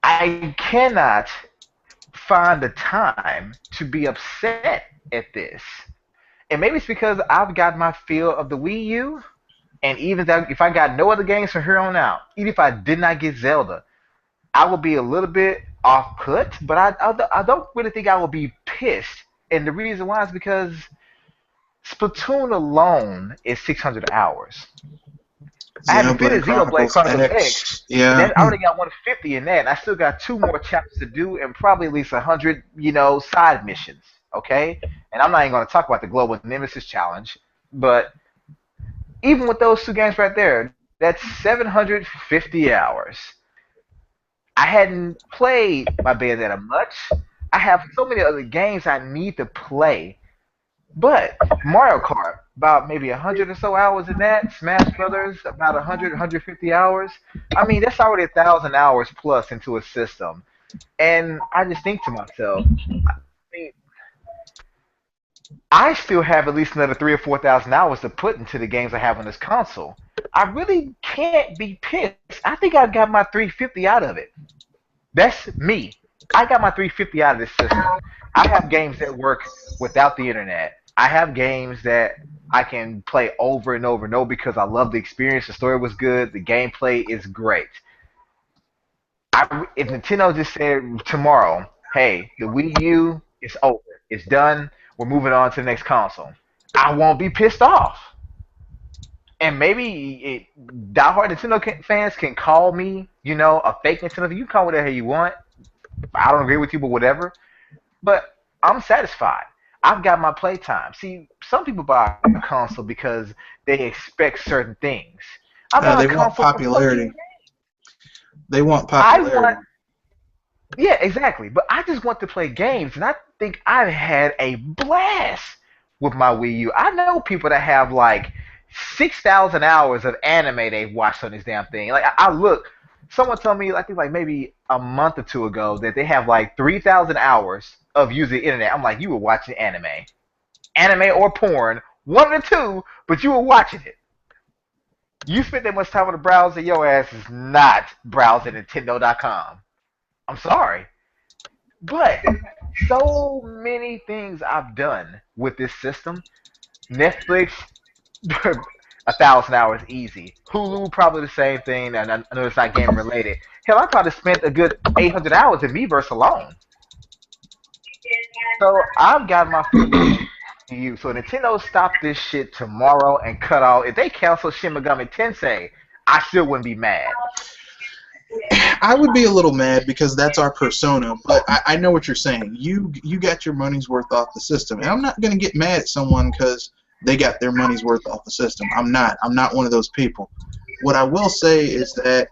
B: I cannot find the time to be upset at this. And maybe it's because I've got my feel of the Wii U, and even that, if I got no other games from here on out, even if I did not get Zelda, I would be a little bit off-put, but I don't really think I will be pissed. And the reason why is because Splatoon alone is 600 hours. I haven't finished Xenoblade Chronicles X.
C: Yeah.
B: And I already got 150 in that, and I still got 2 more chapters to do, and probably at least 100, side missions. Okay, and I'm not even going to talk about the Global Nemesis Challenge, but even with those 2 games right there, that's 750 hours. I hadn't played my Bayonetta much. I have so many other games I need to play. But Mario Kart, about maybe 100 or so hours in that. Smash Brothers, about 100, 150 hours. I mean, that's already 1,000 hours plus into a system. And I just think to myself, I still have at least another 3,000 or 4,000 hours to put into the games I have on this console. I really can't be pissed. I think I got my 350 out of it. That's me. I got my 350 out of this system. I have games that work without the internet. I have games that I can play over and over and over because I love the experience. The story was good. The gameplay is great. If Nintendo just said tomorrow, hey, the Wii U is over. It's done. We're moving on to the next console, I won't be pissed off. And maybe diehard Nintendo fans can call me, a fake Nintendo. You can call me whatever you want. I don't agree with you, but whatever. But I'm satisfied. I've got my playtime. See, some people buy a console because they expect certain things.
C: They want popularity. They want popularity.
B: Yeah, exactly. But I just want to play games, and I think I've had a blast with my Wii U. I know people that have like 6,000 hours of anime they've watched on this damn thing. Like I look, someone told me I think like maybe a month or 2 ago that they have like 3,000 hours of using the internet. I'm like, you were watching anime or porn, one of the two, but you were watching it. You spent that much time on the browser, your ass is not browsing Nintendo.com. I'm sorry. But so many things I've done with this system. Netflix, 1,000 hours easy. Hulu, probably the same thing. And I know it's not game related. Hell, I probably spent a good 800 hours in Miiverse alone. So I've got my food to you. So Nintendo stop this shit tomorrow and cut off. If they cancel Shin Megami Tensei, I still wouldn't be mad.
C: I would be a little mad because that's our persona, but I know what you're saying. You got your money's worth off the system, and I'm not going to get mad at someone because they got their money's worth off the system. I'm not one of those people. What I will say is that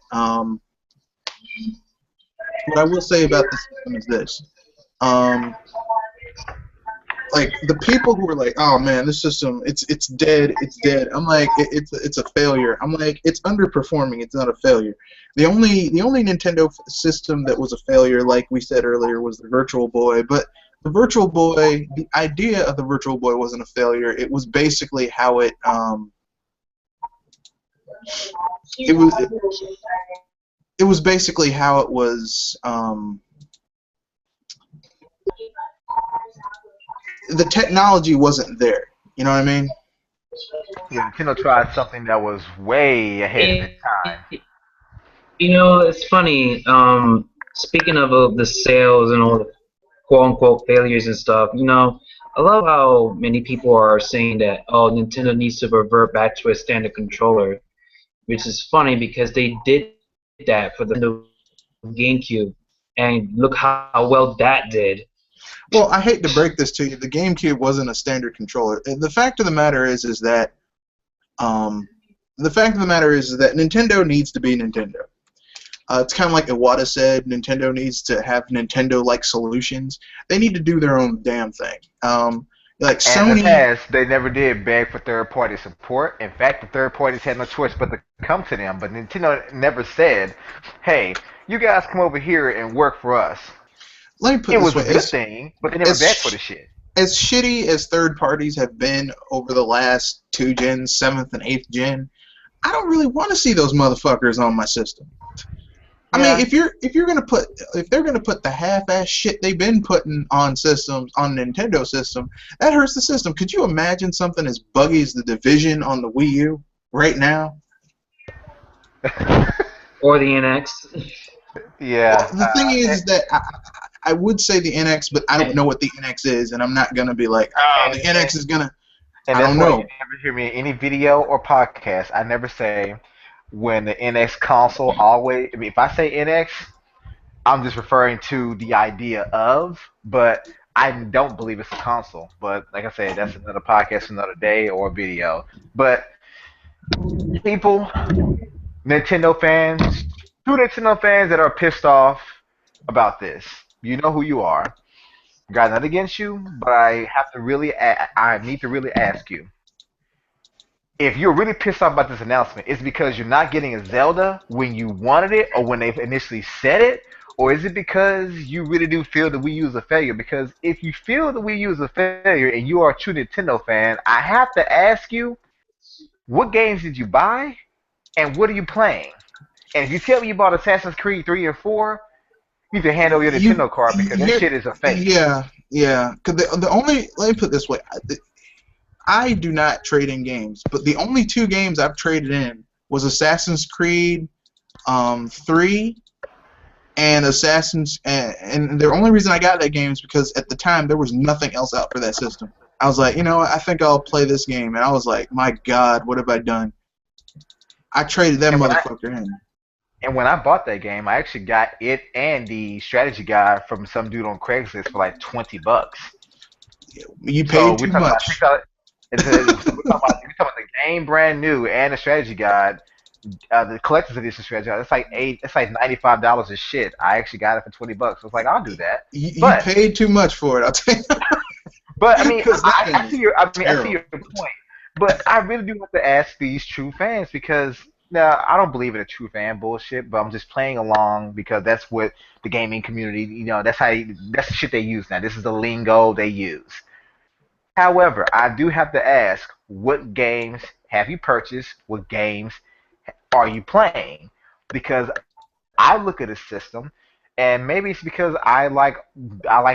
C: what I will say about the system is this. Like the people who are like, oh man, this system, it's dead, it's dead. I'm like, it's a failure. I'm like, it's underperforming. It's not a failure. The only Nintendo system that was a failure, like we said earlier, was the Virtual Boy. But the Virtual Boy, the idea of the Virtual Boy wasn't a failure. It was basically how it was basically how it was. The technology wasn't there. You know what I mean?
B: Yeah, Nintendo tried something that was way ahead of its time.
E: It's funny. Speaking of the sales and all the quote-unquote failures and stuff, I love how many people are saying that, oh, Nintendo needs to revert back to a standard controller, which is funny because they did that for the GameCube, and look how well that did.
C: Well, I hate to break this to you. The GameCube wasn't a standard controller. The fact of the matter is that Nintendo needs to be Nintendo. It's kind of like Iwata said. Nintendo needs to have Nintendo-like solutions. They need to do their own damn thing. Like Sony.
B: In the past, they never did beg for third-party support. In fact, the third parties had no choice but to come to them. But Nintendo never said, "Hey, you guys come over here and work for us."
C: Let me put
B: it
C: this
B: was
C: way.
B: a good thing, but they never begged for the shit.
C: As shitty as third parties have been over the last 2 gens, 7th and 8th gen, I don't really want to see those motherfuckers on my system. I mean, if they're gonna put the half-ass shit they've been putting on systems, on Nintendo system, that hurts the system. Could you imagine something as buggy as the Division on the Wii U right now?
E: Or the NX.
B: Yeah.
C: Well, the thing is that I would say the NX, but I don't know what the NX is, and I'm not gonna be like, oh, the NX is gonna.
B: And
C: I don't know.
B: You never hear me in any video or podcast. I never say when the NX console always. I mean, if I say NX, I'm just referring to the idea of, but I don't believe it's a console. But like I said, that's another podcast, another day, or video. But people, Nintendo fans, true Nintendo fans that are pissed off about this. You know who you are. Got nothing against you, but I need to really ask you. If you're really pissed off about this announcement, is it because you're not getting a Zelda when you wanted it or when they initially said it? Or is it because you really do feel the Wii U is a failure? Because if you feel the Wii U is a failure and you are a true Nintendo fan, I have to ask you, what games did you buy and what are you playing? And if you tell me you bought Assassin's Creed 3 or 4, you need to hand over your Nintendo card because that shit is a fake.
C: Yeah. Cause the only, let me put it this way. I do not trade in games, but the only 2 games I've traded in was Assassin's Creed 3 and and the only reason I got that game is because at the time there was nothing else out for that system. I was like, I think I'll play this game, and I was like, my God, what have I done? I traded that motherfucker in.
B: And when I bought that game, I actually got it and the strategy guide from some dude on Craigslist for like $20.
C: You paid too much.
B: We're talking about the game brand new and the strategy guide, the collector's edition strategy guide. It's like $95 of shit. I actually got it for $20. I was like, I'll do that.
C: You paid too much for it. I'll tell you.
B: But I mean, I see your point. But I really do have to ask these true fans because now I don't believe in a true fan bullshit, but I'm just playing along because that's what the gaming community, that's the shit they use now. This is the lingo they use. However, I do have to ask, what games have you purchased? What games are you playing? Because I look at a system, and maybe it's because I like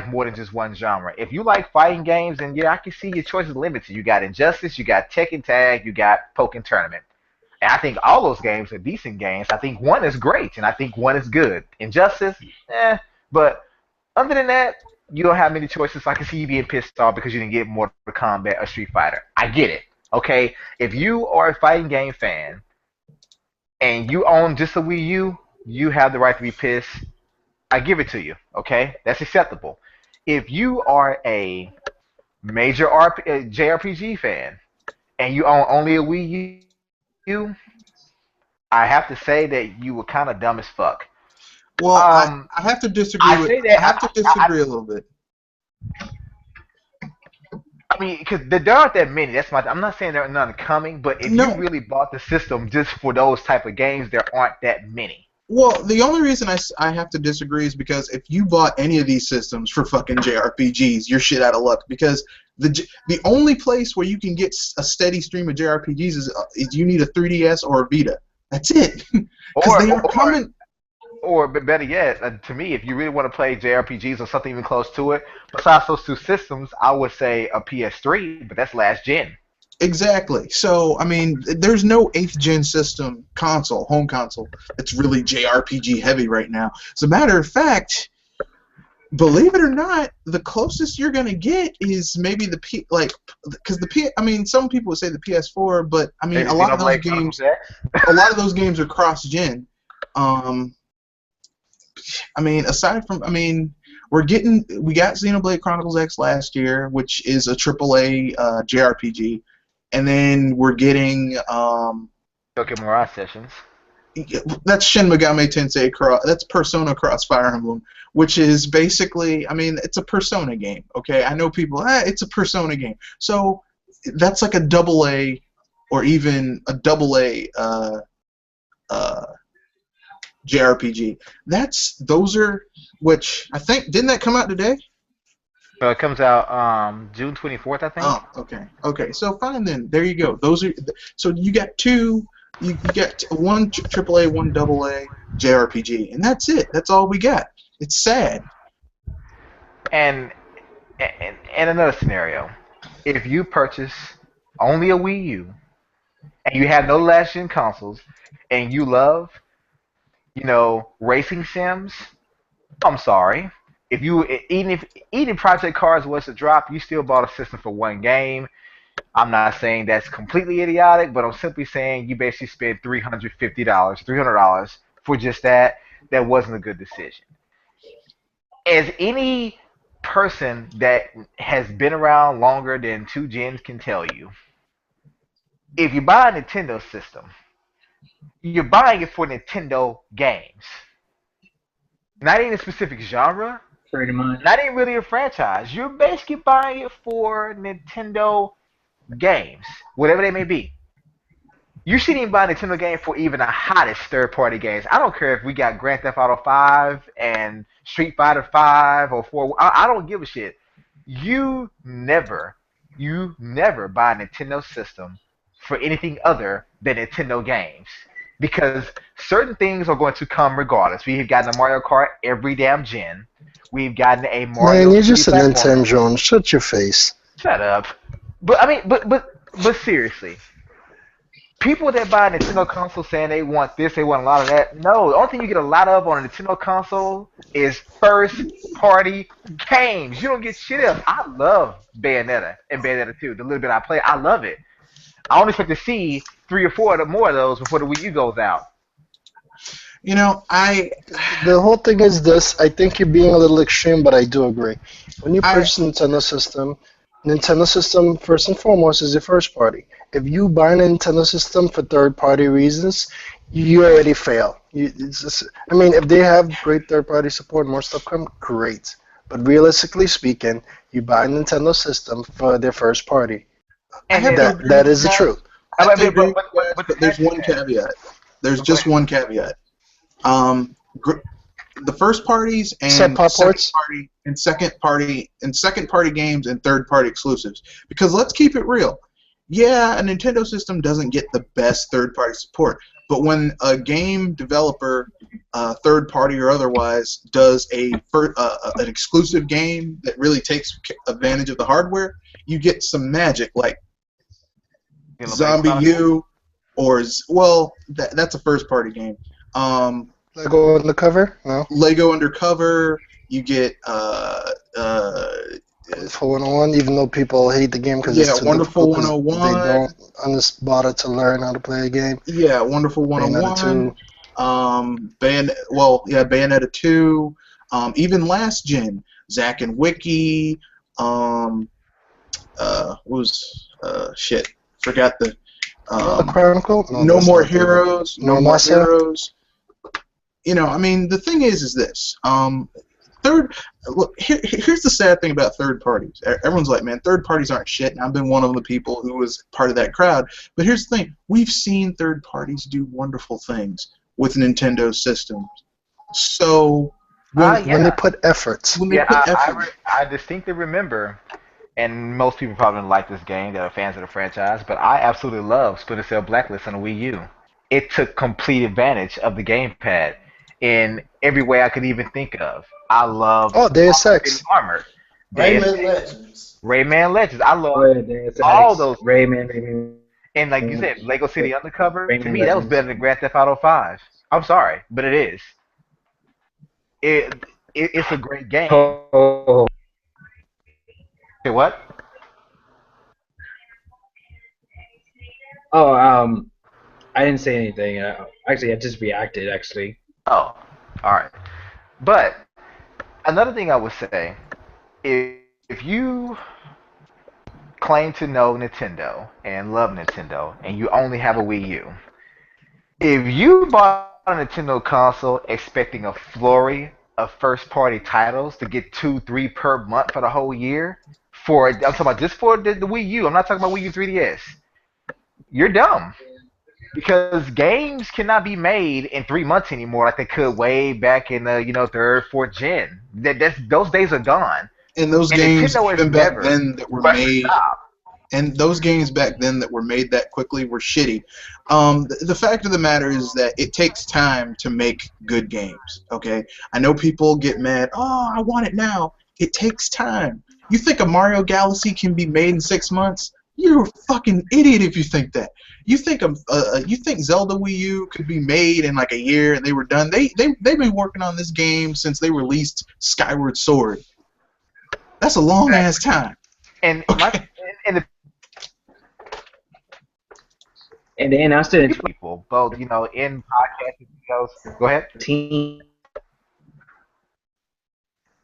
B: more than just one genre. If you like fighting games, then yeah, I can see your choices limited. You got Injustice, you got Tekken Tag, you got Pokken Tournament. And I think all those games are decent games. I think one is great, and I think one is good. Injustice, but other than that, you don't have many choices. I can see you being pissed off because you didn't get Mortal Kombat or Street Fighter. I get it. Okay? If you are a fighting game fan and you own just a Wii U, you have the right to be pissed. I give it to you. Okay? That's acceptable. If you are a major JRPG fan and you own only a Wii U, I have to say that you were kind of dumb as fuck.
C: Well, I have to disagree. I have to disagree a little bit.
B: I mean, because there aren't that many. I'm not saying there are none coming, but if you really bought the system just for those type of games, there aren't that many.
C: Well, the only reason I have to disagree is because if you bought any of these systems for fucking JRPGs, you're shit out of luck. Because the only place where you can get a steady stream of JRPGs is you need a 3DS or a Vita. That's it. Because they are coming.
B: Or better yet, to me, if you really want to play JRPGs or something even close to it, besides those two systems, I would say a PS3, but that's last gen.
C: Exactly. So, I mean, there's no 8th gen system home console, that's really JRPG heavy right now. As a matter of fact, believe it or not, the closest you're going to get is maybe some people would say the PS4, but I mean, a lot of those games are cross-gen. I mean, we got Xenoblade Chronicles X last year, which is a AAA JRPG, and then we're getting
B: Tokyo Mirage Sessions.
C: That's Shin Megami Tensei that's Persona Cross Fire Emblem, which is basically, I mean, it's a Persona game. Okay, I know people, it's a Persona game, so that's like a AA or even a AA JRPG. Which I think, didn't that come out today?
B: It comes out June 24th, I think.
C: Oh, okay. Okay, so fine then. There you go. So you got two. You got one AAA, one AA JRPG, and that's it. That's all we got. It's sad.
B: And another scenario, if you purchase only a Wii U and you have no last-gen consoles and you love, racing sims, I'm sorry. Even if Project Cars was to drop, you still bought a system for one game. I'm not saying that's completely idiotic, but I'm simply saying you basically spent $300 for just that. That wasn't a good decision. As any person that has been around longer than 2 gens can tell you, if you buy a Nintendo system, you're buying it for Nintendo games. Not in a specific genre.
E: Pretty much.
B: Not even really a franchise. You're basically buying it for Nintendo games, whatever they may be. You shouldn't even buy a Nintendo game for even the hottest third-party games. I don't care if we got Grand Theft Auto 5 and Street Fighter 5 or 4. I don't give a shit. You never buy a Nintendo system for anything other than Nintendo games. Because certain things are going to come regardless. We've gotten a Mario Kart every damn gen. We've gotten a Mario.
A: Man, you're just a Nintendo drone. Shut your face.
B: Shut up. But seriously, people that buy a Nintendo console saying they want this, they want a lot of that. No, the only thing you get a lot of on a Nintendo console is first-party games. You don't get shit else. I love Bayonetta and Bayonetta 2. The little bit I play, I love it. I only expect to see 3 or 4 more of those before the Wii U goes out.
A: The whole thing is this. I think you're being a little extreme, but I do agree. When you purchase a Nintendo system, first and foremost, is your first party. If you buy a Nintendo system for third-party reasons, you already fail. If they have great third-party support, more stuff come, great. But realistically speaking, you buy a Nintendo system for their first party. And that is the truth.
C: But there's one caveat. There's just one caveat. The first parties and second party games and third party exclusives. Because let's keep it real. Yeah, a Nintendo system doesn't get the best third party support, but when a game developer, third party or otherwise, does an exclusive game that really takes advantage of the hardware, you get some magic like Zombie U, that's a first party game.
A: Lego Undercover? No.
C: Lego Undercover. You get
A: Wonderful 101, even though people hate the game because it's too
C: Wonderful 101.
A: They don't bother to learn how to play a game.
C: Yeah, Wonderful 101. Bayonetta 2. Even last gen, Zack and Wiki. Forgot the.
A: The Chronicle.
C: No More Heroes. No More Heroes. I mean, the thing is this. Here's the sad thing about third parties. Everyone's like, man, third parties aren't shit, and I've been one of the people who was part of that crowd. But here's the thing. We've seen third parties do wonderful things with Nintendo systems. So
A: when they put efforts.
B: I distinctly remember, and most people probably don't like this game that are fans of the franchise, but I absolutely love Splinter Cell Blacklist on the Wii U. It took complete advantage of the gamepad in every way I could even think of. I love
A: Deus Ex.
B: Armored.
D: Rayman Legends.
B: Rayman Legends. I love all those.
E: Rayman.
B: And like you said, Lego City Undercover. To me, that was better than Grand Theft Auto 5. I'm sorry, but it is. It's a great game.
E: Oh.
B: Okay, what?
E: Oh, I didn't say anything. Actually, I just reacted. Actually.
B: Oh, all right. But another thing I would say, if you claim to know Nintendo and love Nintendo, and you only have a Wii U, if you bought a Nintendo console expecting a flurry of first-party titles to get 2-3 per month for the whole year, I'm talking about just for the Wii U. I'm not talking about Wii U 3DS. You're dumb. Because games cannot be made in 3 months anymore like they could way back in the third, fourth gen. Those days are gone.
C: And those games even back then that were made, and those games back then that were made that quickly were shitty. The fact of the matter is that it takes time to make good games. Okay, I know people get mad. Oh, I want it now. It takes time. You think a Mario Galaxy can be made in 6 months? You're a fucking idiot if you think that. You think Zelda Wii U could be made in like a year and they were done? They've been working on this game since they released Skyward Sword. That's a long ass time.
B: And
E: they announced it in
B: people, both in podcast videos. Go ahead.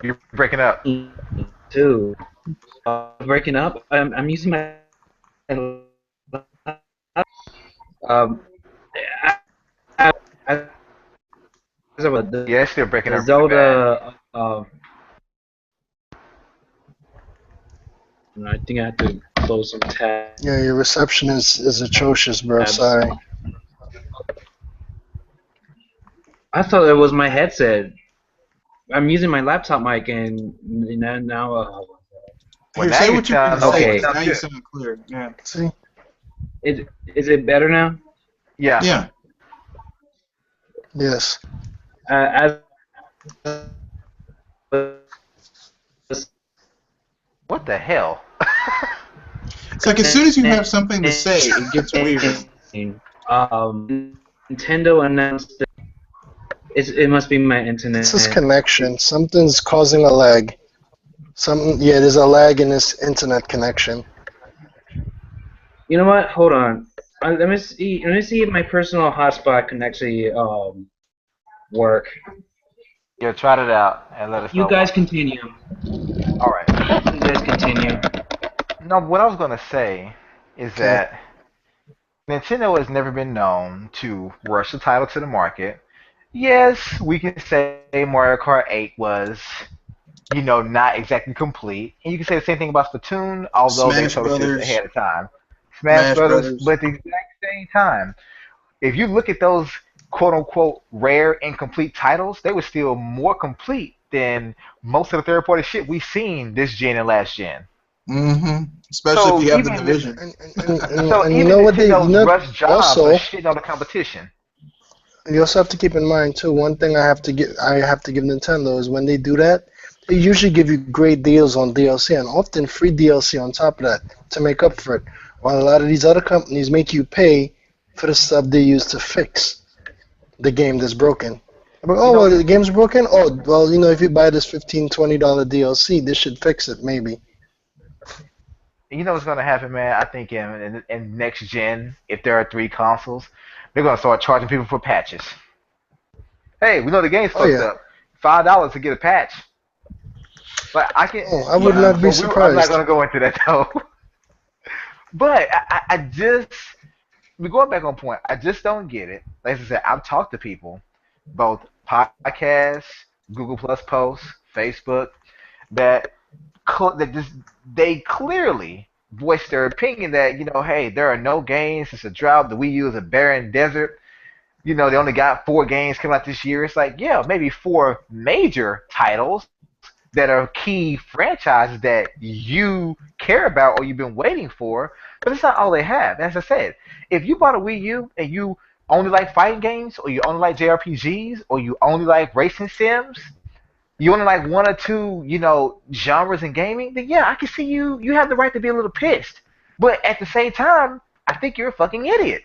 B: You're breaking up.
E: Too. Breaking up. I'm using my.
B: Yeah, it's still breaking up.
E: Zelda. I think I have to close some tabs.
A: Yeah, your reception is atrocious, bro. Sorry.
E: I thought it was my headset. I'm using my laptop mic, and now.
C: Here, say what you can say.
E: Okay.
C: Now you sound clear. Yeah.
A: See?
E: Is it better now?
B: Yeah.
C: Yeah.
A: Yes.
B: What the hell?
C: It's like as soon as you have something to say, it gets weird.
E: Nintendo announced that it must be my internet.
A: It's this connection. Something's causing a lag. There's a lag in this internet connection.
E: You know what? Hold on. Let me see if my personal hotspot can actually work.
B: Yeah, try it out and let us know.
E: You guys continue.
B: All right.
E: You guys continue.
B: No, what I was gonna say is that Nintendo has never been known to rush a title to the market. Yes, we can say Mario Kart 8 was, not exactly complete. And you can say the same thing about Splatoon, although they told us ahead of time. Smash Brothers, but at the exact same time, if you look at those quote-unquote rare, incomplete titles, they were still more complete than most of the third-party shit we've seen this gen and last gen.
C: Mm-hmm. Especially if you have the division.
B: And you know what they rush jobs are shitting on the competition.
A: You also have to keep in mind too. One thing I have to give Nintendo is when they do that, they usually give you great deals on DLC and often free DLC on top of that to make up for it. While a lot of these other companies make you pay for the stuff they use to fix the game that's broken. Well, the game's broken? Oh, well, if you buy this $15, $20 DLC, this should fix it, maybe.
B: You know what's going to happen, man? I think in next gen, if there are 3 consoles, they're going to start charging people for patches. Hey, we know the game's fucked up. $5 to get a patch. But
A: I would not be surprised.
B: I'm not going to go into that, though. But we're going back on point. I just don't get it. Like I said, I've talked to people, both podcasts, Google Plus posts, Facebook, that they clearly voiced their opinion that hey, there are no games. It's a drought. The Wii U is a barren desert. They only got 4 games coming out this year. It's like, yeah, maybe 4 major titles that are key franchises that you care about or you've been waiting for, but it's not all they have. As I said, if you bought a Wii U and you only like fighting games, or you only like JRPGs, or you only like racing sims, you only like 1 or 2, genres in gaming, then yeah, I can see you have the right to be a little pissed. But at the same time, I think you're a fucking idiot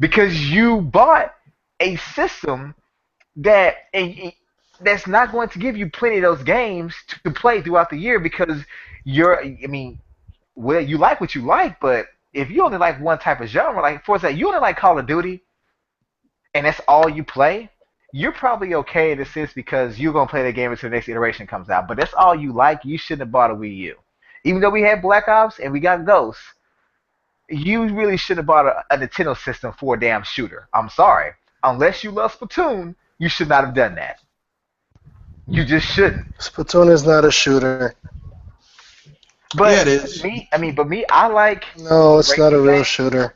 B: because you bought a system that's not going to give you plenty of those games to play throughout the year because you like what you like, but if you only like one type of genre, like for example, you only like Call of Duty, and that's all you play, you're probably okay in a sense because you're going to play the game until the next iteration comes out. But that's all you like, you shouldn't have bought a Wii U. Even though we had Black Ops and we got Ghosts, you really should have bought a Nintendo system for a damn shooter. I'm sorry. Unless you love Splatoon, you should not have done that. You just shouldn't.
A: Splatoon is not a shooter.
B: But
C: yeah, it is.
B: I like...
A: No, it's not a real shooter.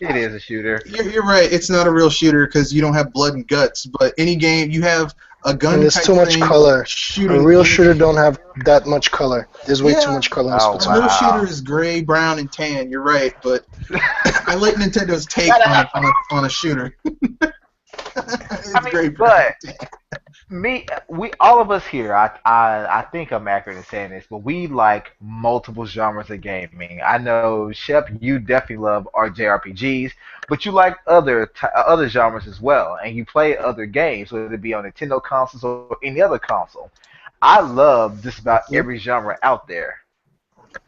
B: It is a shooter.
C: You're right. It's not a real shooter because you don't have blood and guts. But any game, you have a gun.
A: And there's too much color. A real shooter don't have that much color. There's way too much color in Splatoon.
C: A real shooter is gray, brown, and tan. You're right, but I like Nintendo's take on a shooter. It's gray, brown, and tan.
B: All of us here, I think I'm accurate in saying this, but we like multiple genres of gaming. I know, Shep, you definitely love JRPGs, but you like other genres as well, and you play other games, whether it be on Nintendo consoles or any other console. I love just about every genre out there.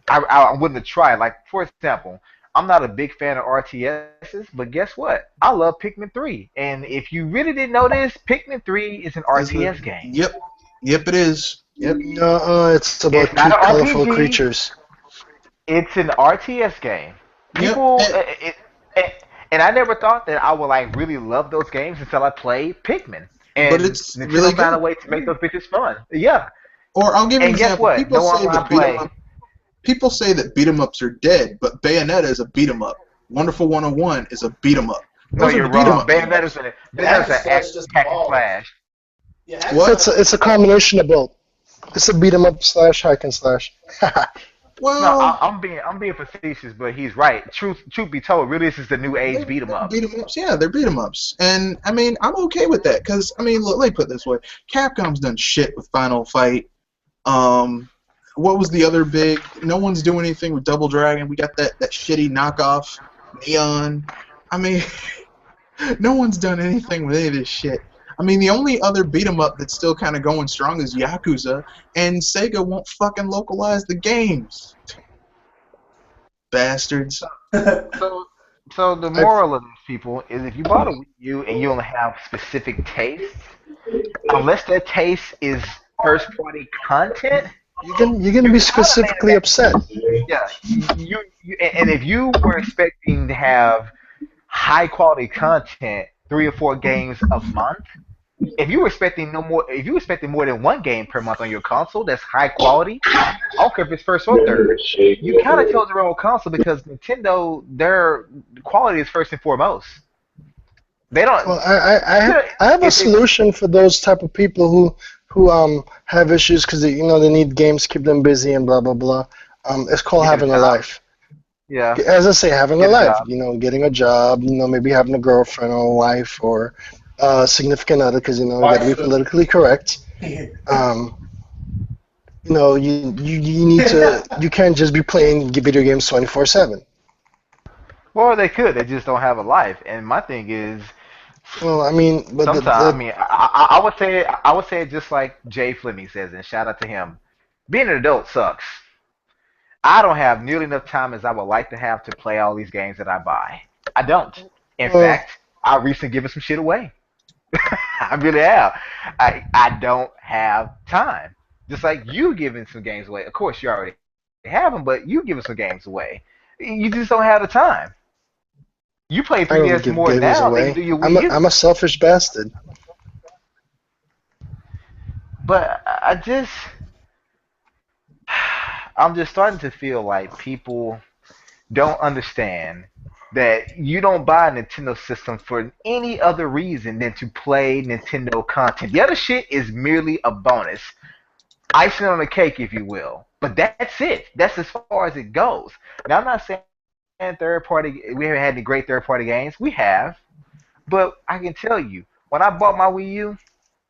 B: I'm willing to try. Like, for example, I'm not a big fan of RTSs, but guess what? I love Pikmin 3. And if you really didn't know this, Pikmin 3 is an RTS game.
C: Yep, it is. Yep.
A: It's about cute, colorful creatures.
B: It's an RTS game. People, and I never thought that I would really love those games until I played Pikmin. And
C: but it's
B: Nintendo
C: really
B: found a way to make those bitches fun. Yeah.
C: Or I'll give you an example.
B: Guess what?
C: People say that beat 'em ups are dead, but Bayonetta is a beat 'em up. Wonderful 101 is a beat 'em up.
B: No, you're wrong. Bayonetta's an hack and slash.
D: Yeah,
C: what?
A: It's a combination of both. It's a beat 'em up / hack and slash.
C: Well,
B: no, I'm being facetious, but he's right. Truth be told, really, this is the new age beat 'em up.
C: Beat 'em ups, yeah, they're beat 'em ups, and I'm okay with that because look, let me put it this way: Capcom's done shit with Final Fight. What was the other big? No one's doing anything with Double Dragon. We got that shitty knockoff Neon. No one's done anything with any of this shit. The only other beat 'em up that's still kind of going strong is Yakuza, and Sega won't fucking localize the games. Bastards.
B: So the moral of these people is if you bought a Wii U and you only have specific tastes, unless that taste is first party content,
A: you're gonna be specifically upset.
B: Yeah, and if you were expecting to have high quality content, 3 or 4 games a month, if you were expecting more than 1 game per month on your console that's high quality, I don't care if it's first or third, you kind of chose the wrong console because Nintendo, their quality is first and foremost. They don't.
A: Well, I have a solution for those type of people who have issues because they need games to keep them busy and blah blah blah. It's called having a life.
B: Yeah.
A: As I say, having a life. Getting a job. Maybe having a girlfriend or a wife or a significant other because you got to be politically correct. You need to. You can't just be playing video games 24/7.
B: Well, they could. They just don't have a life. And my thing is.
A: Well, but
B: sometimes I would say it just like Jay Fleming says, and shout out to him. Being an adult sucks. I don't have nearly enough time as I would like to have to play all these games that I buy. I don't. In fact, I recently given some shit away. I really have. I don't have time. Just like you giving some games away. Of course, you already have them, but you giving some games away. You just don't have the time. You play 3DS more now than you do your Wii U.
A: I'm a selfish bastard.
B: But I'm just starting to feel like people don't understand that you don't buy a Nintendo system for any other reason than to play Nintendo content. The other shit is merely a bonus, icing on the cake, if you will. But that's it. That's as far as it goes. Now, I'm not saying third party. We haven't had any great third party games. We have, but I can tell you, when I bought my Wii U,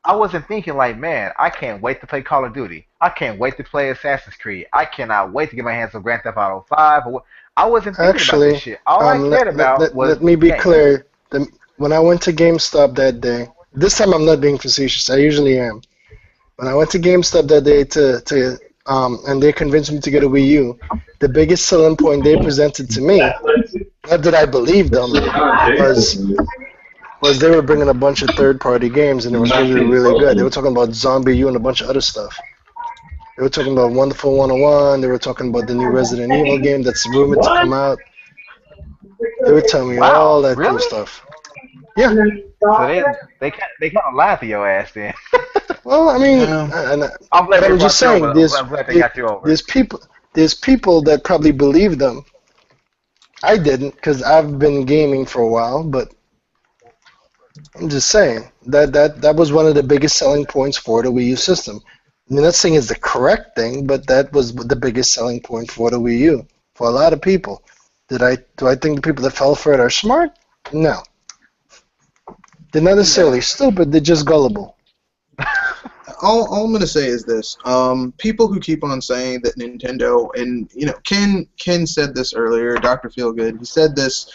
B: I wasn't thinking like, man, I can't wait to play Call of Duty. I can't wait to play Assassin's Creed. I cannot wait to get my hands on Grand Theft Auto 5. I wasn't thinking about this shit. All I cared about was
A: let me be
B: games.
A: clear. When I went to GameStop that day, this time I'm not being facetious. I usually am. When I went to GameStop that day and they convinced me to get a Wii U, the biggest selling point they presented to me, not that I believed them, was they were bringing a bunch of third-party games, and it was really, really good. They were talking about Zombie U and a bunch of other stuff. They were talking about Wonderful 101. They were talking about the new Resident Evil game that's rumored to come out. They were telling me all that cool stuff. Yeah.
B: So they kind of laugh at your ass then.
A: Well, I mean, I'm just saying, there's people that probably believe them. I didn't, because I've been gaming for a while, but I'm just saying that was one of the biggest selling points for the Wii U system. I mean, not saying it's the correct thing, but that was the biggest selling point for the Wii U for a lot of people. Do I think the people that fell for it are smart? No. They're not necessarily stupid. They're just gullible.
C: All I'm gonna say is this: people who keep on saying that Nintendo, and Ken said this earlier. Dr. Feelgood, he said this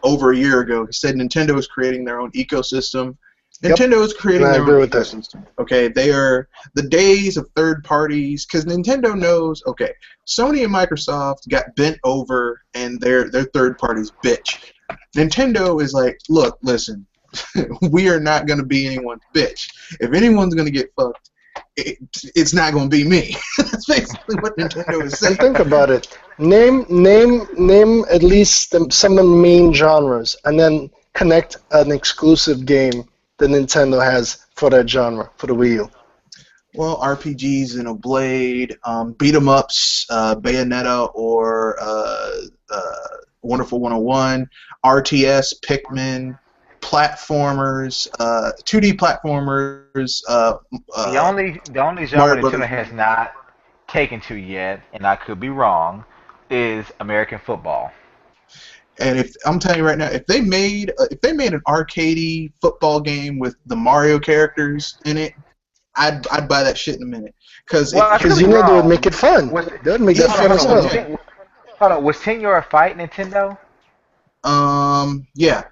C: over a year ago. He said Nintendo is creating their own ecosystem. Nintendo is creating their own ecosystem. Okay, they are the days of third parties, because Nintendo knows. Okay, Sony and Microsoft got bent over, and their third parties bitch. Nintendo is like, look, listen, we are not going to be anyone's bitch. If anyone's going to get fucked, it's not going to be me. That's basically what Nintendo is saying.
A: And think about it. Name at least some of the main genres, and then connect an exclusive game that Nintendo has for that genre, for the Wii U.
C: Well, RPGs, Blade, beat 'em ups, Bayonetta, or Wonderful 101, RTS, Pikmin, platformers, 2D platformers.
B: The only genre Nintendo has not taken to yet, and I could be wrong, is American football.
C: And if I'm telling you right now, if they made an arcadey football game with the Mario characters in it, I'd buy that shit in a minute. Because
A: they would make it fun. They would make that fun as well.
B: Hold on, was 10 Yard Fight Nintendo?
C: Yeah,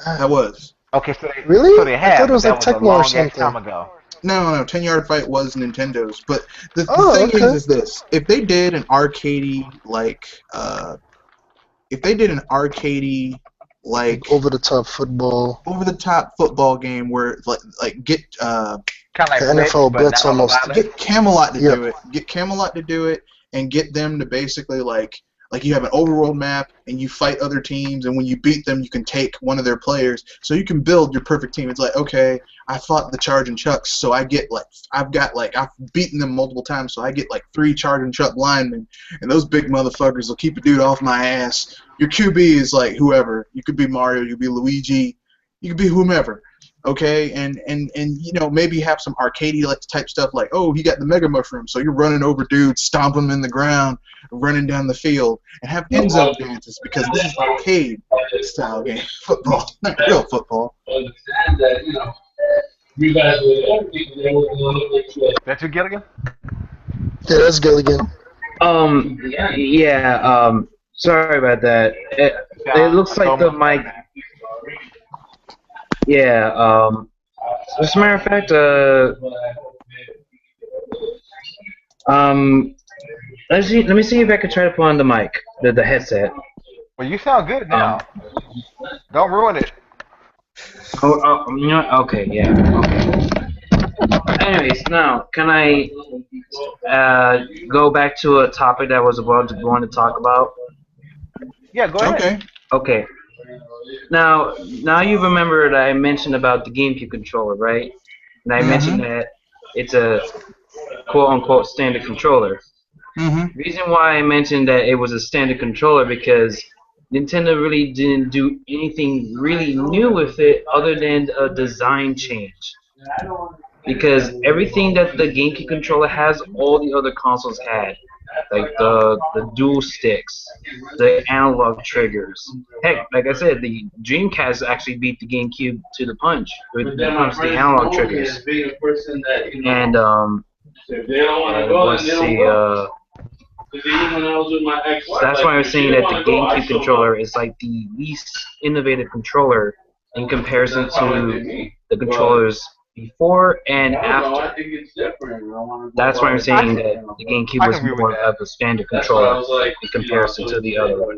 C: that was.
B: Okay, so
A: really?
B: So they have.
A: I thought it was like Tecmo or something.
B: Time ago.
C: No, 10 Yard Fight was Nintendo's. But the thing is this: if they did an arcadey
A: over the top
C: football game where get
B: kind of like
A: NFL Blitz almost.
C: Get Camelot to do it. Get Camelot to do it, and get them to basically like you have an overworld map and you fight other teams, and when you beat them, you can take one of their players, so you can build your perfect team. It's like, okay, I fought the Charging Chucks, so I've beaten them multiple times, so I get 3 Charging Chuck linemen, and those big motherfuckers will keep a dude off my ass. Your QB is whoever. You could be Mario, you could be Luigi, you could be whomever. Okay, and maybe have some arcadey type stuff like, oh, he got the Mega Mushroom, so you're running over dudes, stomp them in the ground, running down the field, and have end zone dances, because this is arcade style game football, not real football.
B: That's your Gilligan?
A: Yeah, that's Gilligan.
E: Yeah. Sorry about that. It looks like the mic. Yeah, as a matter of fact, let me see if I can try to put on the mic, the headset.
B: Well, you sound good now. Don't ruin it.
E: Okay, yeah, okay. Anyways, now, can I go back to a topic that I was about to go on to talk about?
B: Yeah, go ahead.
E: Okay. Now you remember that I mentioned about the GameCube controller, right? and I mentioned that it's a quote-unquote standard controller. The reason why I mentioned that it was a standard controller because Nintendo really didn't do anything really new with it other than a design change. Because everything that the GameCube controller has, all the other consoles had. Like the dual sticks, the analog triggers. Heck, like I said, the Dreamcast actually beat the GameCube to the punch when it comes to the analog triggers. And let's see. So that's why I'm saying that the GameCube controller is like the least innovative controller in comparison to the controllers before and after. That's why I'm saying that the GameCube was more of a standard controller in comparison to the other one.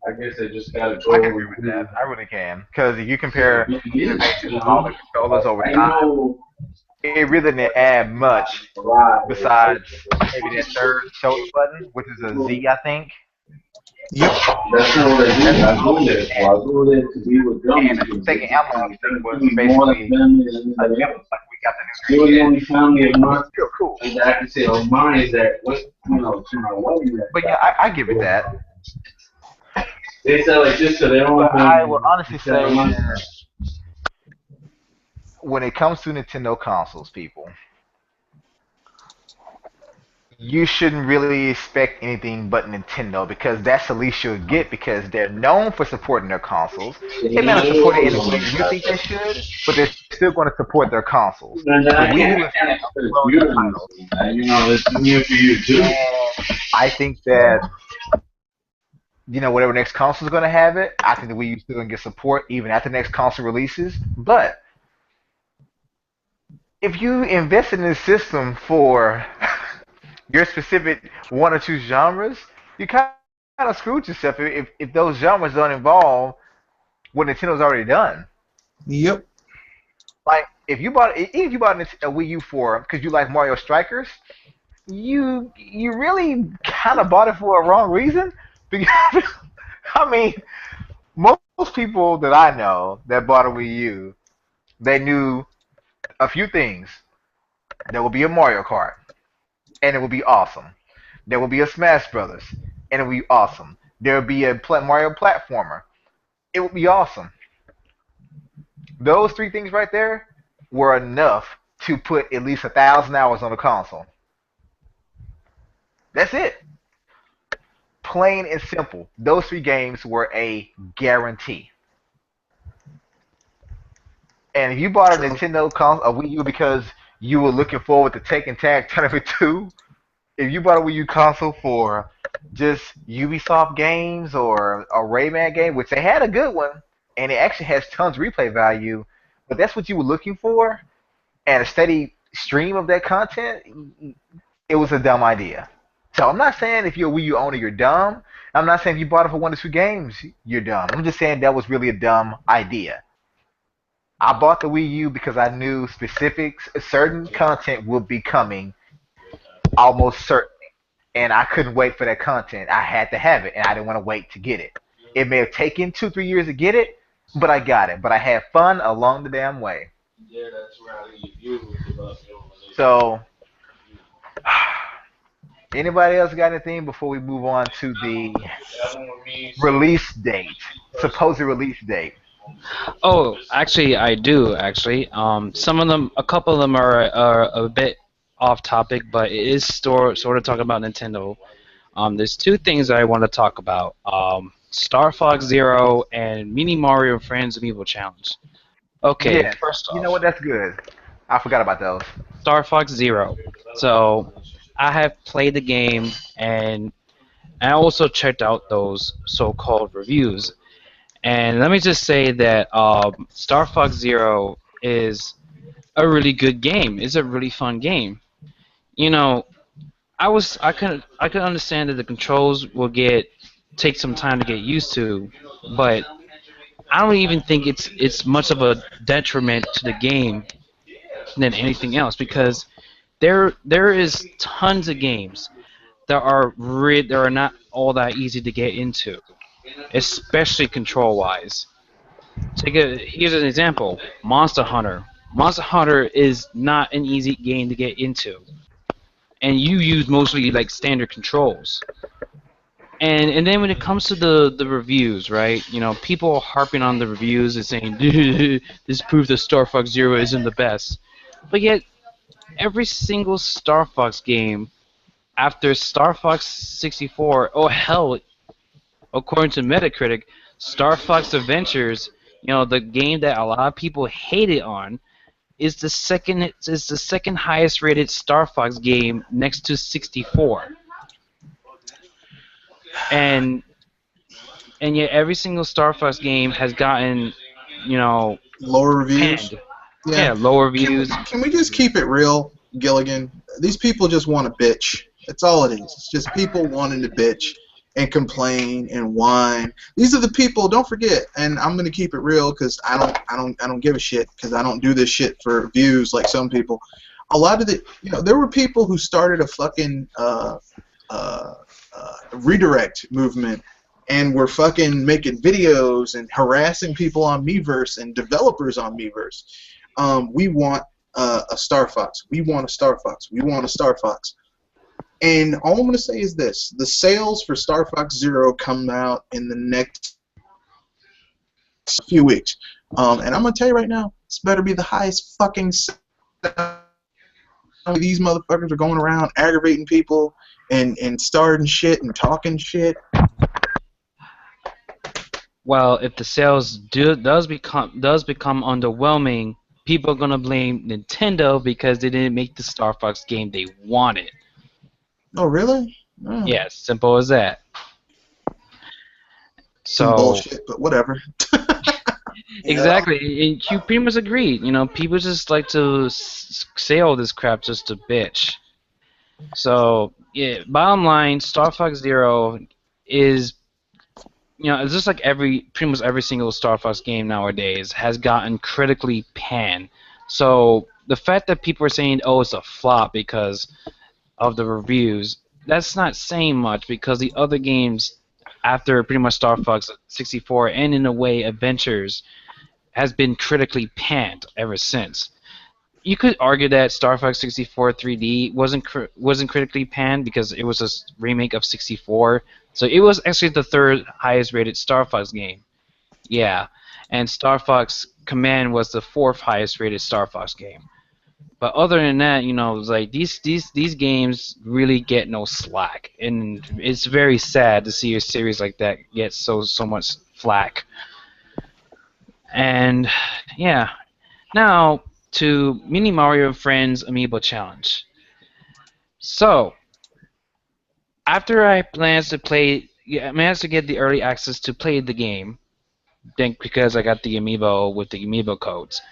B: I can agree with that. I really can. Because if you compare all the controllers over time, it really didn't add much besides maybe that third shoulder button, which is a Z, I think.
C: Yep.
B: That's not what I did. And the second analog stick was basically like we got the new family of mine. Still cool. I can say on mine is that But yeah, I give it that. They sell like this, so they don't. But I will honestly say that when it comes to Nintendo consoles, people, you shouldn't really expect anything but Nintendo because that's the least you'll get because they're known for supporting their consoles. They may not support it in the way you think they should, but they're still going to support their consoles. I think that whatever next console is going to have it, I think the Wii U is still going to get support even after the next console releases. But if you invest in this system for your specific one or two genres, you kind of screwed yourself if those genres don't involve what Nintendo's already done.
C: Yep.
B: Like if you bought a Wii U for because you like Mario Strikers, you really kind of bought it for a wrong reason. Because I mean, most people that I know that bought a Wii U, they knew a few things. There will be a Mario Kart, and it will be awesome. There will be a Smash Brothers, and it will be awesome. There will be a Mario platformer. It will be awesome. Those three things right there were enough to put at least 1,000 hours on the console. That's it. Plain and simple. Those three games were a guarantee. And if you bought a Nintendo console, a Wii U, because you were looking forward to Tekken Tag Tournament 2, if you bought a Wii U console for just Ubisoft games or a Rayman game, which they had a good one, and it actually has tons of replay value, but that's what you were looking for, and a steady stream of that content, it was a dumb idea. So I'm not saying if you're a Wii U owner, you're dumb. I'm not saying if you bought it for one or two games, you're dumb. I'm just saying that was really a dumb idea. I bought the Wii U because I knew certain content would be coming almost certainly. And I couldn't wait for that content. I had to have it, and I didn't want to wait to get it. It may have taken 2-3 years to get it, but I got it. But I had fun along the damn way. Yeah, that's right. So... anybody else got anything before we move on to the release date, supposed release date?
F: Oh, actually, I do. Actually, some of them, a couple of them are a bit off topic, but it is sort of talking about Nintendo. There's two things I want to talk about: Star Fox Zero and Mini Mario Friends Amiibo Challenge. Okay,
B: yeah,
F: first off,
B: you know what? That's good. I forgot about those.
F: Star Fox Zero. So I have played the game, and I also checked out those so-called reviews. And let me just say that Star Fox Zero is a really good game. It's a really fun game. You know, I could understand that the controls will take some time to get used to, but I don't even think it's much of a detriment to the game than anything else because there is tons of games that are not all that easy to get into, especially control-wise. Here's an example: Monster Hunter. Monster Hunter is not an easy game to get into, and you use mostly like standard controls. And then when it comes to the reviews, right? You know, people are harping on the reviews and saying this proves that Star Fox Zero isn't the best, but yet every single Star Fox game after Star Fox 64, oh hell, according to Metacritic, Star Fox Adventures, you know, the game that a lot of people hated on, is the second highest rated Star Fox game next to 64. And yet every single Star Fox game has gotten, you know,
C: lower reviews.
F: Panned. Yeah, lower reviews.
C: Can we just keep it real, Gilligan? These people just want to bitch. That's all it is. It's just people wanting to bitch and complain and whine. These are the people. Don't forget. And I'm gonna keep it real because I don't give a shit because I don't do this shit for views like some people. A lot of there were people who started a fucking redirect movement and were fucking making videos and harassing people on Miiverse and developers on Miiverse. We want a Star Fox. We want a Star Fox. We want a Star Fox. And all I'm going to say is this. The sales for Star Fox Zero come out in the next few weeks. And I'm going to tell you right now, this better be the highest fucking these motherfuckers are going around aggravating people and starting shit and talking shit.
F: Well, if the sales does become underwhelming, people are gonna blame Nintendo because they didn't make the Star Fox game they wanted.
C: Oh, really? Oh.
F: Yeah, simple as that.
C: Some bullshit, but whatever.
F: Exactly, and you pretty much agreed. You know, people just like to say all this crap just to bitch. So, yeah, bottom line, Star Fox Zero is, you know, it's just like pretty much every single Star Fox game nowadays has gotten critically panned. So the fact that people are saying, oh, it's a flop because of the reviews, that's not saying much because the other games after pretty much Star Fox 64 and in a way Adventures has been critically panned ever since. You could argue that Star Fox 64 3D wasn't critically panned because it was a remake of 64. So it was actually the third highest rated Star Fox game. Yeah. And Star Fox Command was the fourth highest rated Star Fox game. But other than that, you know, like these games really get no slack. And it's very sad to see a series like that get so much flack. And yeah. Now to Mini Mario Friends Amiibo Challenge. So, after I managed to get the early access to play the game, then because I got the Amiibo with the Amiibo codes.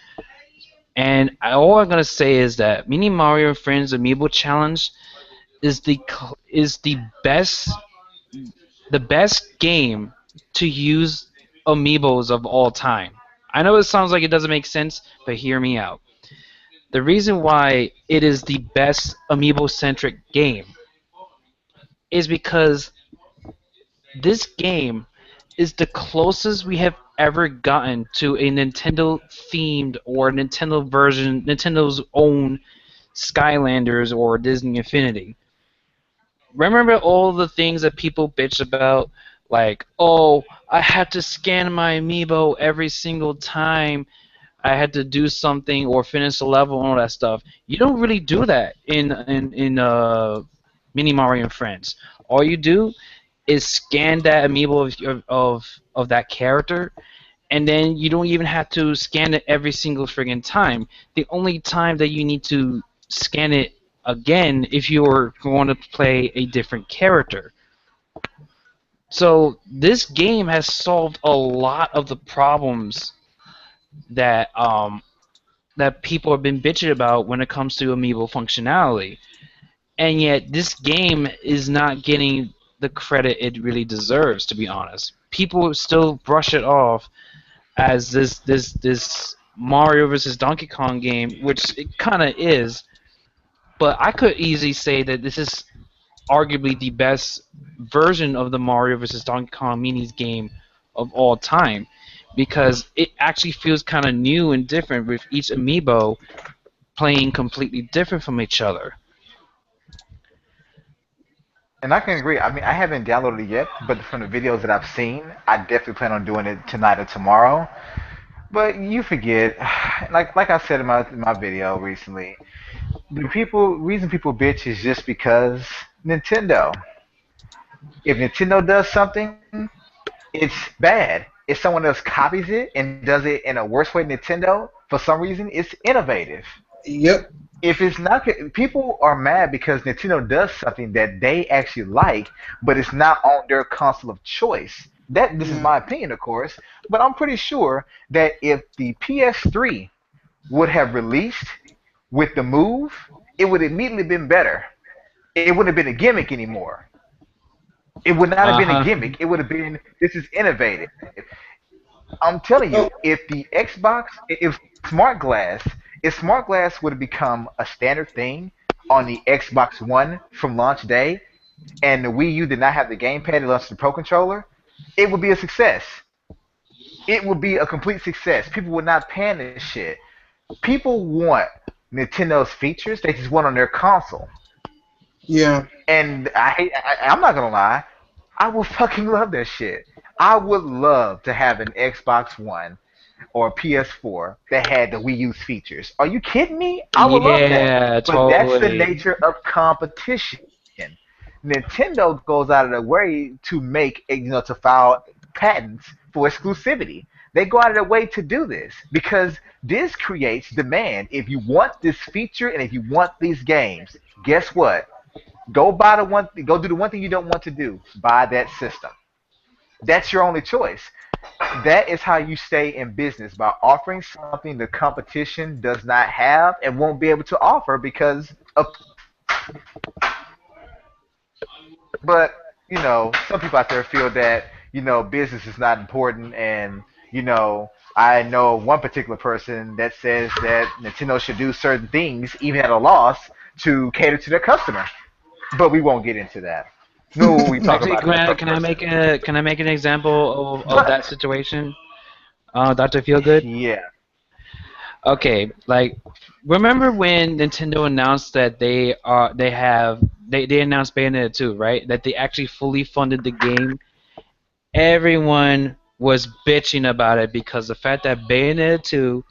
F: And all I'm gonna say is that Mini Mario Friends Amiibo Challenge is the best game to use Amiibos of all time. I know it sounds like it doesn't make sense, but hear me out. The reason why it is the best Amiibo-centric game is because this game is the closest we have ever gotten to a Nintendo-themed or Nintendo's own Skylanders or Disney Infinity. Remember all the things that people bitch about? Like, oh, I had to scan my Amiibo every single time I had to do something or finish a level and all that stuff. You don't really do that in Mini Mario and Friends. All you do is scan that amiibo of that character, and then you don't even have to scan it every single friggin' time. The only time that you need to scan it again if you're going to play a different character. So this game has solved a lot of the problems that people have been bitching about when it comes to amiibo functionality, and yet this game is not getting the credit it really deserves. To be honest, people still brush it off as this Mario vs. Donkey Kong game, which it kind of is. But I could easily say that this is arguably the best version of the Mario vs. Donkey Kong Minis game of all time. because it actually feels kind of new and different with each amiibo playing completely different from each other.
B: And I can agree. I mean, I haven't downloaded it yet, but from the videos that I've seen, I definitely plan on doing it tonight or tomorrow. But you forget, like I said in my video recently, the reason people bitch is just because Nintendo. If Nintendo does something, it's bad. If someone else copies it and does it in a worse way than Nintendo, for some reason, it's innovative.
C: Yep.
B: If it's not, people are mad because Nintendo does something that they actually like, but it's not on their console of choice. This is my opinion, of course, but I'm pretty sure that if the PS3 would have released with the Move, it would immediately been better. It wouldn't have been a gimmick anymore. It would not have been a gimmick. It would have been, this is innovative. I'm telling you, if Smart Glass would have become a standard thing on the Xbox One from launch day, and the Wii U did not have the gamepad and launched the Pro Controller, it would be a success. It would be a complete success. People would not pan this shit. People want Nintendo's features. They just want on their console.
C: Yeah.
B: And I'm not gonna lie, I would fucking love that shit. I would love to have an Xbox One or a PS4 that had the Wii U's features. Are you kidding me? I would love that. But
F: totally.
B: that's the nature of competition. Nintendo goes out of their way to to file patents for exclusivity. They go out of their way to do this because this creates demand. If you want this feature and if you want these games, guess what? Go do the one thing you don't want to do. Buy that system. That's your only choice. That is how you stay in business, by offering something the competition does not have and won't be able to offer because of. But, some people out there feel that, business is not important. And, I know one particular person that says that Nintendo should do certain things, even at a loss, to cater to their customer. But we won't get into that. No, we talk
F: Actually,
B: about
F: can I make an example of that situation? Dr. Feelgood?
B: Yeah.
F: Okay, like remember when Nintendo announced that they announced Bayonetta 2, right? That they actually fully funded the game. Everyone was bitching about it because the fact that Bayonetta 2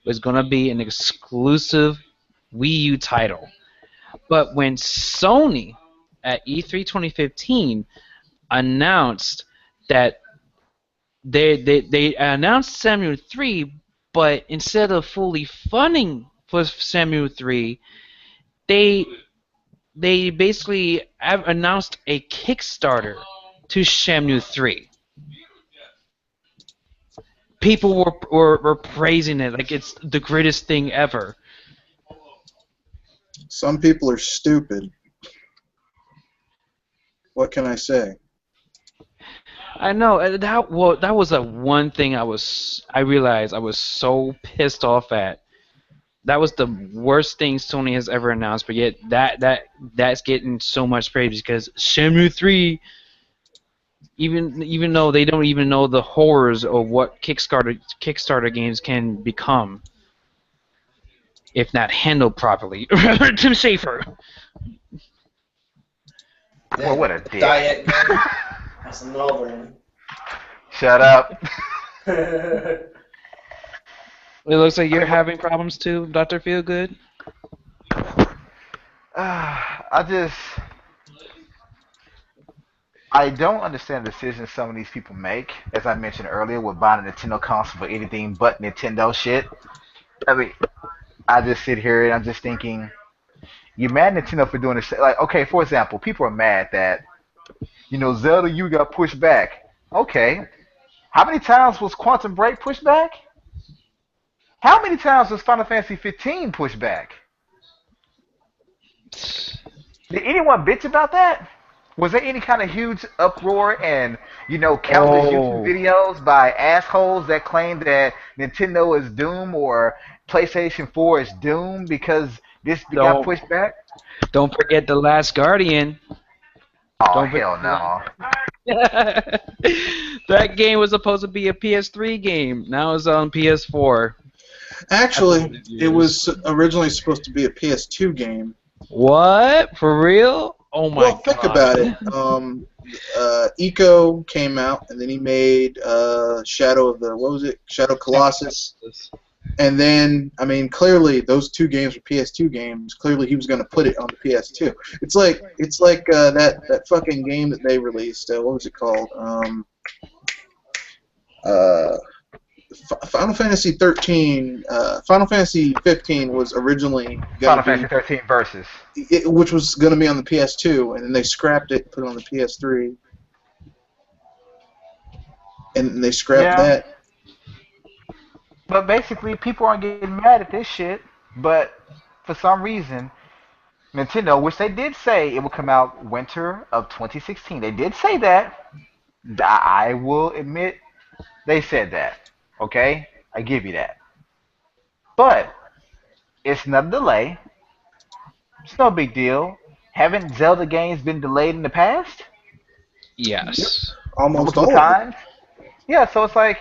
F: was going to be an exclusive Wii U title. But when Sony at E3 2015 announced that they announced Samuel 3, but instead of fully funding for Samuel 3, they basically announced a Kickstarter to Samuel 3. People were praising it like it's the greatest thing ever.
C: Some people are stupid. What can I say?
F: I know that was the one thing I realized I was so pissed off at. That was the worst thing Sony has ever announced, but yet that's getting so much praise because Shenmue 3, even though they don't even know the horrors of what Kickstarter games can become if not handled properly. Tim Schafer.
B: Well, what a dick.
D: Diet game. That's another one.
B: Shut up.
F: It looks like you're having problems too, Dr. Feelgood.
B: I don't understand the decisions some of these people make, as I mentioned earlier, with buying a Nintendo console for anything but Nintendo shit. I mean, I just sit here and I'm just thinking, you're mad at Nintendo for doing this shit. Like, okay, for example, people are mad that, Zelda U got pushed back. Okay. How many times was Quantum Break pushed back? How many times was Final Fantasy 15 pushed back? Did anyone bitch about that? Was there any kind of huge uproar and, countless YouTube videos by assholes that claim that Nintendo is doomed or PlayStation 4 is doomed because this got pushed back?
F: Don't forget The Last Guardian.
B: Oh, hell no.
F: That game was supposed to be a PS3 game. Now it's on PS4.
C: Actually, it was originally supposed to be a PS2 game.
F: What? For real? Oh my god.
C: Well, think about it. Eco came out, and then he made Shadow Colossus. And then, I mean, clearly those two games were PS2 games. Clearly, he was going to put it on the PS2. It's like that fucking game that they released. What was it called? Final Fantasy 13. Final Fantasy 15 was originally
B: Final Fantasy 13 Versus,
C: which was going to be on the PS2, and then they scrapped it, put it on the PS3, and they scrapped that.
B: But basically, people aren't getting mad at this shit. But for some reason, Nintendo, which they did say it would come out winter of 2016, they did say that. I will admit, they said that. Okay, I give you that. But it's not a delay. It's no big deal. Haven't Zelda games been delayed in the past?
F: Yes.
C: Almost
B: multiple
C: all
B: times. Yeah, so it's like,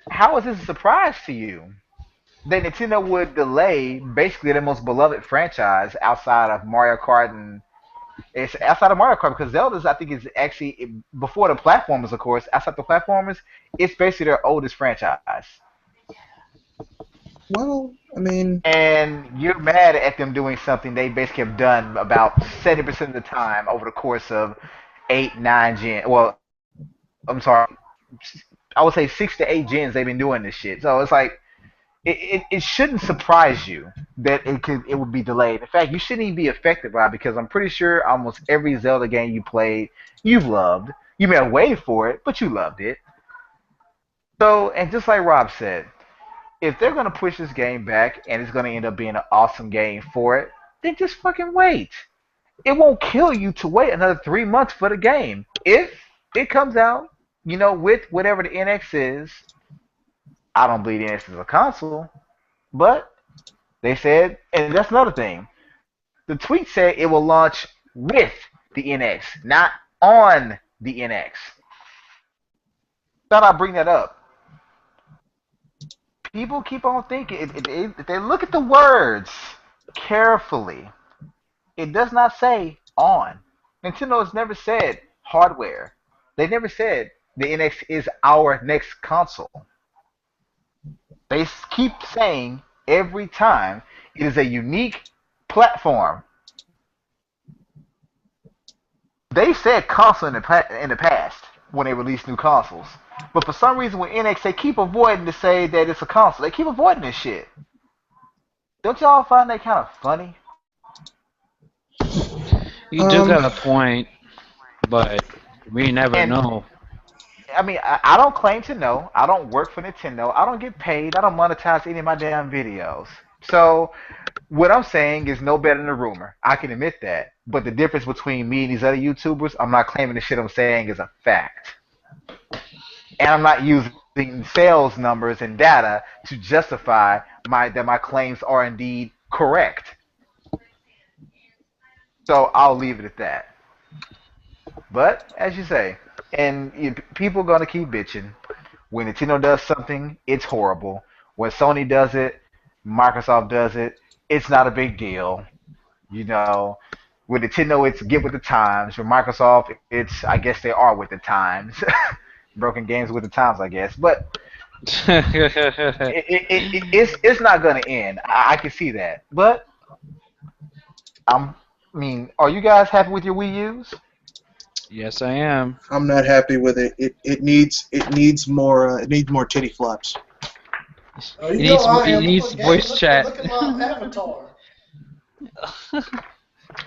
B: how is this a surprise to you? That Nintendo would delay basically their most beloved franchise outside of Mario Kart, and it's outside of Mario Kart because Zelda's, I think, is actually before the platformers, of course. Outside the platformers, it's basically their oldest franchise.
C: Well, I mean,
B: and you're mad at them doing something they basically have done about 70% of the time over the course of 8, 9 gens. Well, I'm sorry, I would say 6 to 8 gens they've been doing this shit. So it's like, it shouldn't surprise you that it would be delayed. In fact, you shouldn't even be affected by it because I'm pretty sure almost every Zelda game you played, you've loved. You may have waited for it, but you loved it. So, and just like Rob said, if they're going to push this game back and it's going to end up being an awesome game for it, then just fucking wait. It won't kill you to wait another 3 months for the game. If it comes out, with whatever the NX is, I don't believe the NX is a console, but they said, and that's another thing, the tweet said it will launch with the NX, not on the NX. Thought I'd bring that up. People keep on thinking, if they look at the words carefully, it does not say on. Nintendo has never said hardware. They never said the NX is our next console. They keep saying every time it is a unique platform. They said console in the past when they released new consoles. But for some reason with NX, they keep avoiding to say that it's a console. They keep avoiding this shit. Don't y'all find that kind of funny?
F: You do got a point, but we never know.
B: I mean, I don't claim to know. I don't work for Nintendo. I don't get paid. I don't monetize any of my damn videos. So what I'm saying is no better than a rumor. I can admit that. But the difference between me and these other YouTubers, I'm not claiming the shit I'm saying is a fact. And I'm not using sales numbers and data to justify that my claims are indeed correct. So I'll leave it at that. But, as you say, and people are going to keep bitching. When Nintendo does something, it's horrible. When Sony does it, Microsoft does it, it's not a big deal. With Nintendo, it's get with the times. With Microsoft, it's, I guess they are with the times. Broken games with the times, I guess. But it's not going to end. I can see that. But, are you guys happy with your Wii U's?
F: Yes, I am.
C: I'm not happy with it. It needs more titty flops.
F: It needs voice chat.
D: Look at my avatar.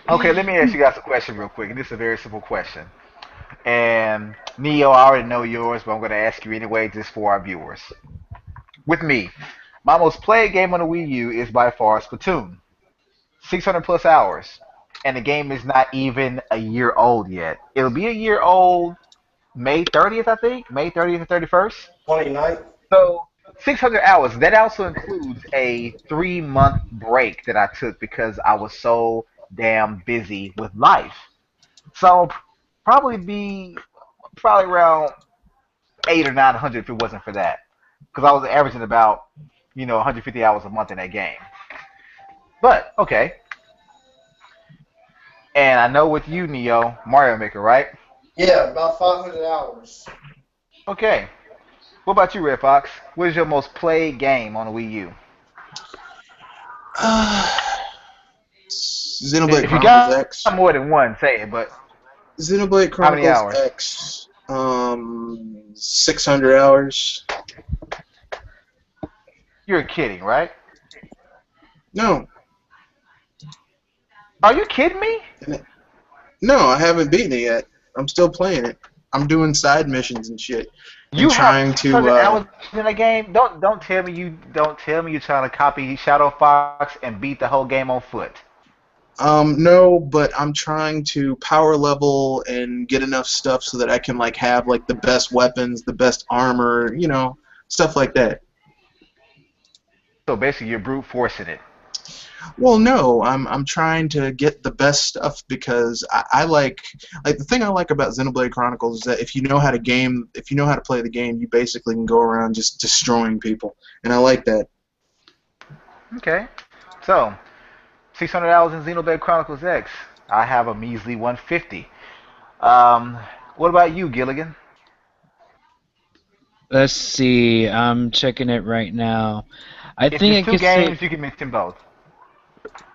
B: Okay, let me ask you guys a question real quick, and this is a very simple question. And Neo, I already know yours, but I'm going to ask you anyway, just for our viewers. With me, my most played game on the Wii U is by far Splatoon, 600 plus hours. And the game is not even a year old yet. It'll be a year old May 30th, I think. May 30th or 31st.
D: 29th.
B: So 600 hours. That also includes a 3-month break that I took because I was so damn busy with life. So probably be probably around 800 or 900 if it wasn't for that, because I was averaging about 150 hours a month in that game. But okay, and I know with you, Neo, Mario Maker, right?
D: Yeah, about 500 hours.
B: Okay. What about you, Red Fox? What is your most played game on the Wii U?
C: Xenoblade
B: If you
C: Chronicles
B: got
C: X.
B: more than one, say it. But
C: Xenoblade
B: how many
C: Chronicles
B: hours?
C: X. 600 hours.
B: You're kidding, right?
C: No.
B: Are you kidding me?
C: No, I haven't beaten it yet. I'm still playing it. I'm doing side missions and shit.
B: You
C: trying
B: have
C: to
B: 600 hours in a game. Don't tell me you're trying to copy Shadow Fox and beat the whole game on foot.
C: No, but I'm trying to power level and get enough stuff so that I can have the best weapons, the best armor, stuff like that.
B: So basically, you're brute forcing it.
C: Well, no, I'm trying to get the best stuff because I like the thing I like about Xenoblade Chronicles is that if you know how to play the game, you basically can go around just destroying people, and I like that.
B: Okay, so 600 hours in Xenoblade Chronicles X. I have a measly 150. What about you, Gilligan?
F: Let's see. I'm checking it right now. I
B: If
F: think
B: it's
F: I
B: two
F: could say.
B: games, you can mention both.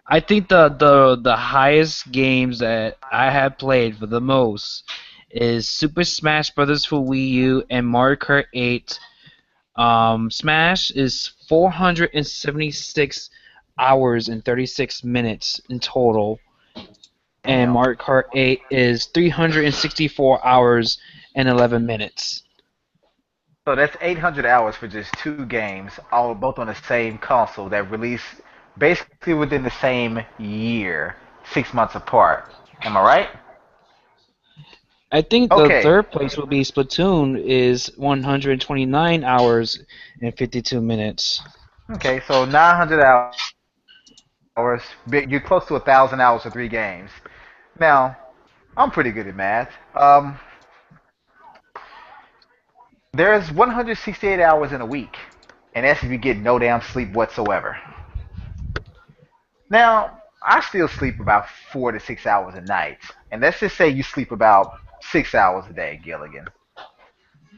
F: I think the highest games that I have played for the most is Super Smash Brothers for Wii U and Mario Kart 8. Smash is 476 hours and 36 minutes in total, and
B: Damn.
F: Mario Kart 8 is 364 hours and 11 minutes.
B: So that's 800 hours for just two games, all both on the same console that released basically within the same year, 6 months apart. Am I right?
F: I think the
B: Okay.
F: third place would be Splatoon is 129 hours and 52 minutes.
B: Okay, so 900 hours. You're close to 1,000 hours for three games. Now, I'm pretty good at math. There's 168 hours in a week, and that's if you get no damn sleep whatsoever. Now, I still sleep about 4 to 6 hours a night, and let's just say you sleep about 6 hours a day, Gilligan.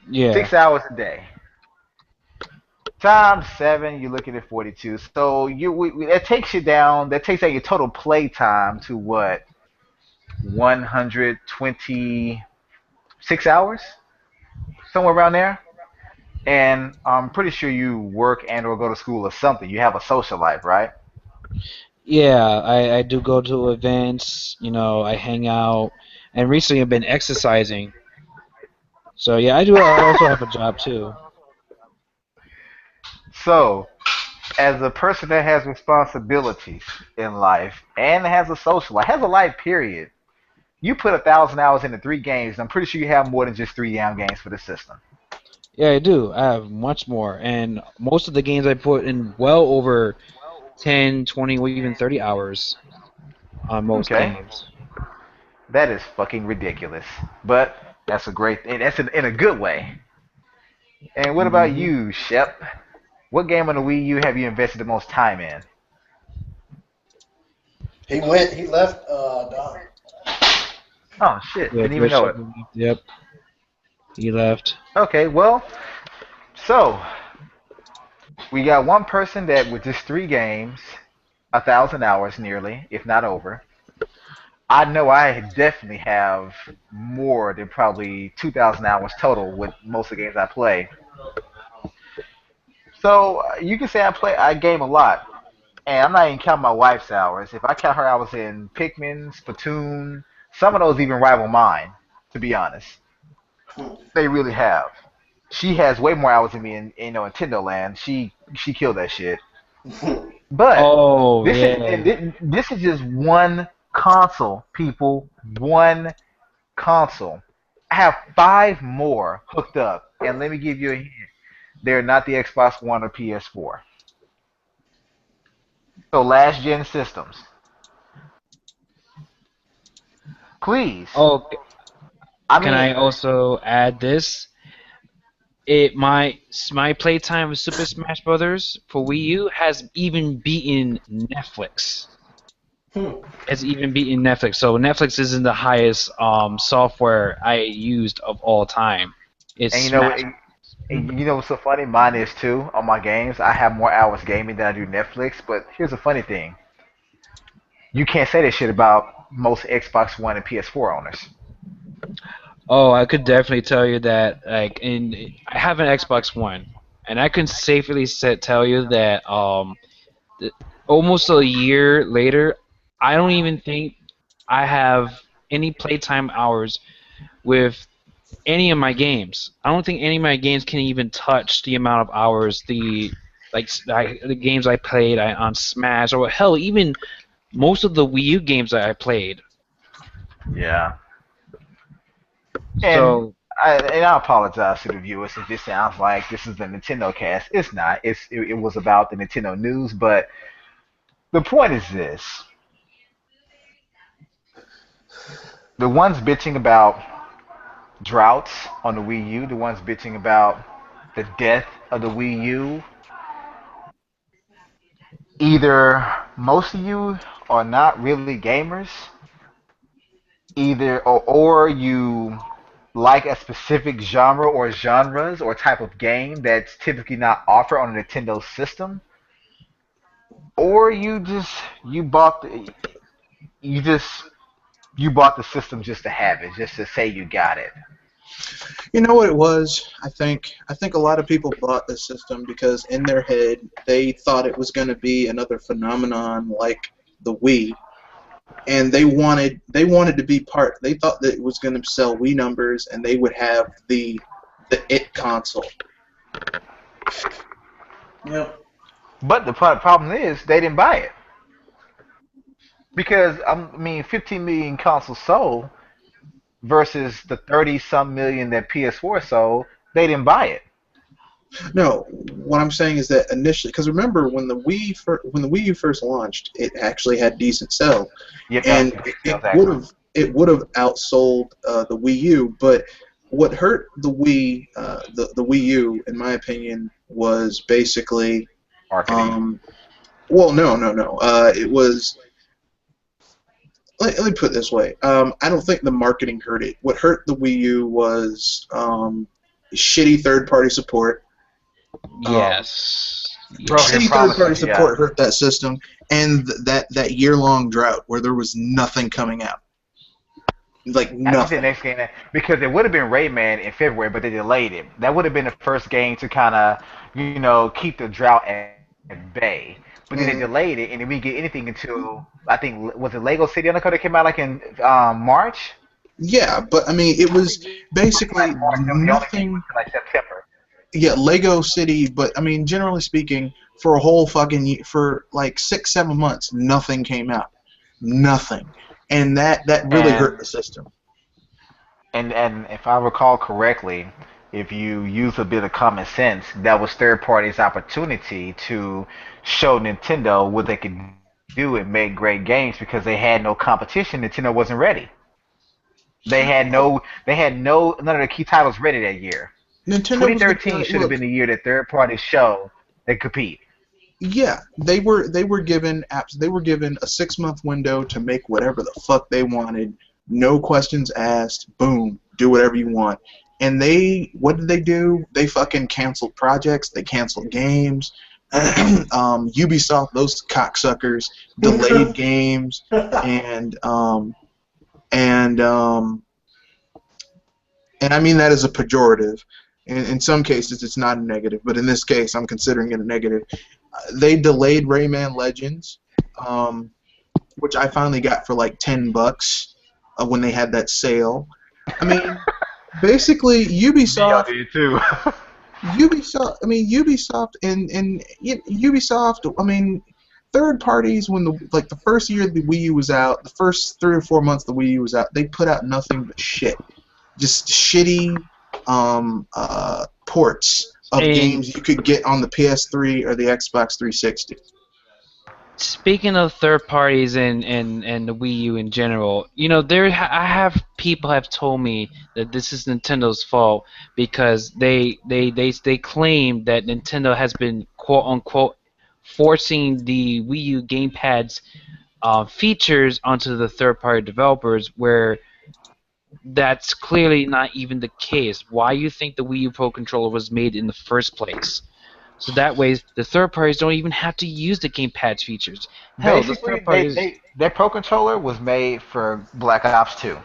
F: Yeah.
B: 6 hours a day. Times 7, you're looking at 42. So that takes you down. That takes out your total play time to what? 126 hours, somewhere around there. And I'm pretty sure you work and or go to school or something. You have a social life, right?
F: Yeah, I do go to events, I hang out, and recently I've been exercising. So yeah, I also have a job too.
B: So, as a person that has responsibilities in life and has a social life, has a life period, you put 1,000 hours into three games. And I'm pretty sure you have more than just three damn games for the system.
F: Yeah, I do. I have much more, and most of the games I put in well over 10, 20, or even 30 hours on most
B: Okay,
F: games.
B: that is fucking ridiculous. But that's a great, and that's in a good way. And what about
F: Hmm.
B: you, Shep? What game on the Wii U have you invested the most time in?
D: He left, Don.
B: Oh shit,
F: Yeah,
B: didn't even know
F: Twitch.
B: it.
F: Yep, he left.
B: Okay, well, so we got one person that with just three games, 1,000 hours nearly, if not over. I know I definitely have more than probably 2,000 hours total with most of the games I play. So you can say I game a lot, and I'm not even counting my wife's hours. If I count her hours in Pikmin, Splatoon, some of those even rival mine. To be honest, they really have. She has way more hours than me in Nintendo Land. She killed that shit. But
F: Oh
B: this is
F: yeah.
B: and this is just one console, people. One console. I have five more hooked up, and let me give you a hint. They're not the Xbox One or PS4. So last gen systems. Please.
F: Okay. Can I also add this? My playtime with Super Smash Brothers for Wii U has even beaten Netflix. Has even beaten Netflix. So Netflix isn't the highest software I used of all time. It's
B: And
F: Smash.
B: you know what's so funny? Mine is too. On my games, I have more hours gaming than I do Netflix. But here's the funny thing: you can't say this shit about most Xbox One and PS4 owners.
F: Oh, I could definitely tell you that. I have an Xbox One, and I can safely tell you that almost a year later, I don't even think I have any playtime hours with any of my games. I don't think any of my games can even touch the amount of hours the games I played on Smash, or hell, even most of the Wii U games that I played.
B: Yeah.
F: So
B: And I apologize to the viewers if this sounds like this is the Nintendo cast. It's not. It was about the Nintendo news, but the point is this: the ones bitching about droughts on the Wii U, the ones bitching about the death of the Wii U, either most of you are not really gamers, or you like a specific genre or genres or type of game that's typically not offered on a Nintendo system, or you bought the you just you bought the system just to have it, just to say you got it.
C: You know what it was? I think a lot of people bought this system because in their head they thought it was going to be another phenomenon like the Wii, and they wanted to be part. They thought that it was going to sell Wii numbers, and they would have the it console.
D: Yep.
B: But the problem is they didn't buy it because I mean 15 million consoles sold versus the 30-some million that PS4 sold. They didn't buy it.
C: No, what I'm saying is that initially, because remember when the Wii U first launched, it actually had decent sales, and it would have outsold the Wii U. But what hurt the Wii the Wii U, in my opinion, was basically
B: marketing.
C: Well, no. It was. Let me put it this way. I don't think the marketing hurt it. What hurt the Wii U was shitty third-party support.
F: Yes.
C: Shitty third-party support hurt that system, and that year-long drought where there was nothing coming out. Like nothing.
B: The next game, because it would have been Rayman in February, but they delayed it. That would have been the first game to kind of, keep the drought at bay. But then they delayed it, and then we didn't get anything until, I think, was it Lego City Undercover that came out like in March?
C: Yeah, but I mean, it was basically nothing.
B: Like September.
C: Yeah, Lego City, but I mean, generally speaking, for a whole fucking year, for like 6-7 months, nothing came out. Nothing. And that really hurt the system.
B: And if I recall correctly, if you use a bit of common sense, that was third party's opportunity to show Nintendo what they could do and make great games because they had no competition. Nintendo wasn't ready. They had none of the key titles ready that year. 2013 should have been the year that third parties show they compete.
C: Yeah, they were given a 6-month window to make whatever the fuck they wanted, no questions asked. Boom, do whatever you want. And what did they do? They fucking canceled projects. They canceled games. Ubisoft, those cocksuckers, delayed games, and I mean that as a pejorative. In some cases, it's not a negative, but in this case, I'm considering it a negative. They delayed Rayman Legends, which I finally got for like $10 when they had that sale. I mean, basically, Ubisoft.
B: Yeah, too.
C: Ubisoft. I mean, Ubisoft and Ubisoft. I mean, third parties when the first year the Wii U was out, the first 3 or 4 months the Wii U was out, they put out nothing but shit, just shitty ports of games you could get on the PS3 or the Xbox 360.
F: Speaking of third parties and the Wii U in general, I have people have told me that this is Nintendo's fault because they claim that Nintendo has been quote unquote forcing the Wii U gamepad's features onto the third party developers, where that's clearly not even the case. Why you think the Wii U Pro controller was made in the first place? So that way, the third parties don't even have to use the gamepad's features. Hell, the
B: Basically,
F: third parties.
B: their Pro controller was made for Black Ops 2.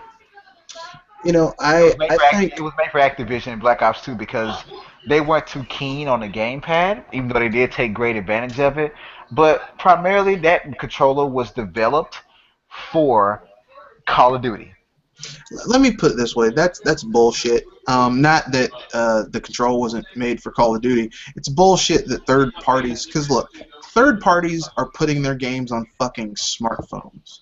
C: I think
B: It was made for Activision and Black Ops 2 because they weren't too keen on the gamepad, even though they did take great advantage of it. But primarily, that controller was developed for Call of Duty.
C: let me put it this way. That's bullshit. Not that the control wasn't made for Call of Duty. It's bullshit that third parties. Because look, third parties are putting their games on fucking smartphones.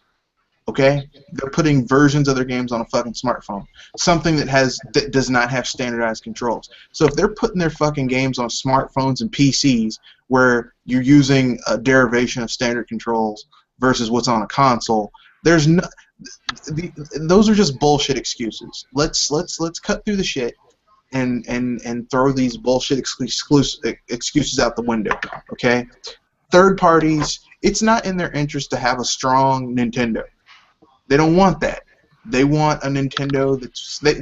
C: Okay, they're putting versions of their games on a fucking smartphone. Something that does not have standardized controls. So if they're putting their fucking games on smartphones and PCs, where you're using a derivation of standard controls versus what's on a console, there's no. Those are just bullshit excuses. Let's cut through the shit and throw these bullshit excuses out the window. Okay, third parties. It's not in their interest to have a strong Nintendo. They don't want that. They want a Nintendo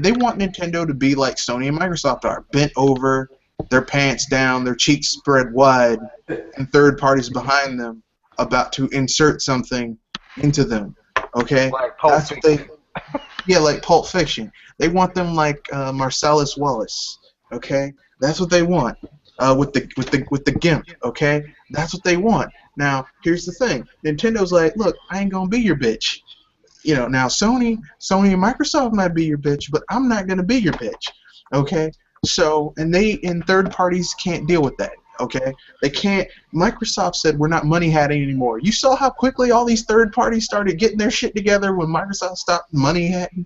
C: they want Nintendo to be like Sony and Microsoft are, bent over, their pants down, their cheeks spread wide, and third parties behind them about to insert something into them. Okay,
B: Like Pulp Fiction.
C: Like Pulp Fiction. They want them like Marcellus Wallace. Okay, that's what they want. With the gimp. Okay, that's what they want. Now here's the thing. Nintendo's like, look, I ain't gonna be your bitch. Now Sony and Microsoft might be your bitch, but I'm not gonna be your bitch. Okay, so and third parties can't deal with that. Okay, they can't. Microsoft said we're not money hatting anymore. You saw how quickly all these third parties started getting their shit together when Microsoft stopped money hatting.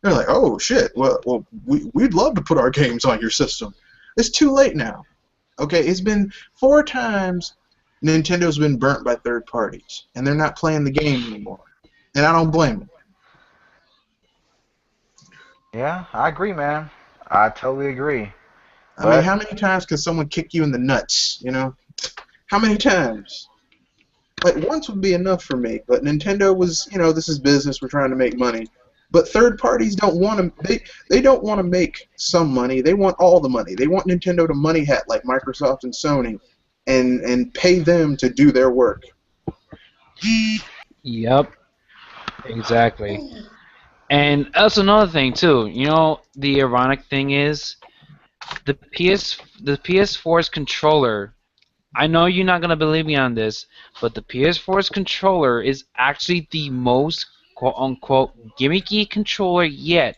C: They're like, oh shit, well we'd love to put our games on your system. It's too late now. Okay, it's been 4 times Nintendo's been burnt by third parties, and they're not playing the game anymore. And I don't blame them.
B: Yeah, I agree, man. I totally agree.
C: I mean, how many times can someone kick you in the nuts, How many times? Like, once would be enough for me, but Nintendo was, this is business, we're trying to make money. But third parties don't want to, they don't want to make some money, they want all the money. They want Nintendo to money hat like Microsoft and Sony and pay them to do their work.
F: Yep, exactly. And that's another thing too. The ironic thing is, the PS4's controller. I know you're not gonna believe me on this, but the PS4's controller is actually the most quote-unquote gimmicky controller yet,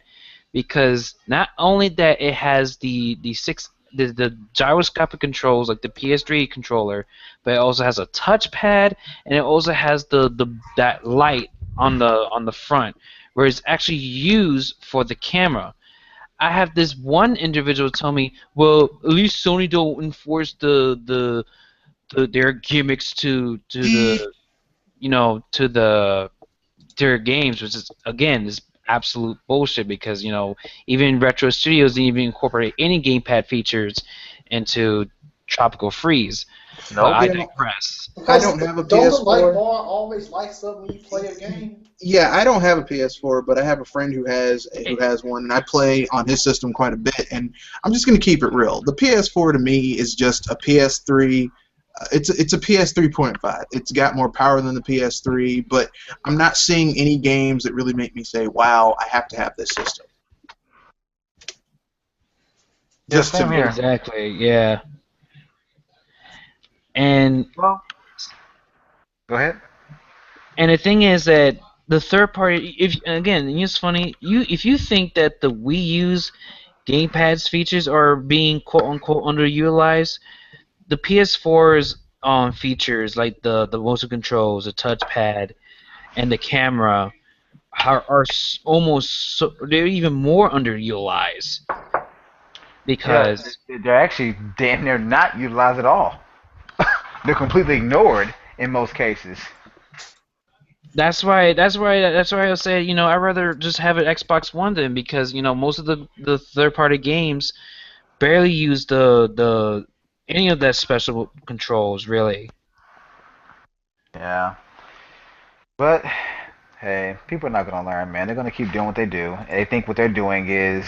F: because not only that it has the gyroscopic controls like the PS3 controller, but it also has a touchpad, and it also has that light on the front, where it's actually used for the camera. I have this one individual tell me, well, at least Sony don't enforce their gimmicks to their games, which is again is absolute bullshit, because even Retro Studios didn't even incorporate any gamepad features into Tropical Freeze.
B: No,
F: I digress.
C: I don't have a PS4.
D: Don't the light bar always lights up when you play a game?
C: Yeah, I don't have a PS4, but I have a friend who has one, and I play on his system quite a bit. And I'm just gonna keep it real. The PS4 to me is just a PS3. It's a PS 3.5. It's got more power than the PS3, but I'm not seeing any games that really make me say, "Wow, I have to have this system."
B: Just to me.
F: Exactly. Yeah. And
B: Well, go ahead.
F: And the thing is that the third party, it's funny. If you think that the Wii U's gamepad's features are being quote unquote underutilized, the PS4's features like the motion controls, the touchpad, and the camera are almost they're even more underutilized, because
B: they're actually damn near not utilized at all. They're completely ignored in most cases.
F: That's why I say, I'd rather just have an Xbox One then, because most of the third party games barely use the any of that special controls really.
B: Yeah. But hey, people are not gonna learn, man. They're gonna keep doing what they do. And they think what they're doing is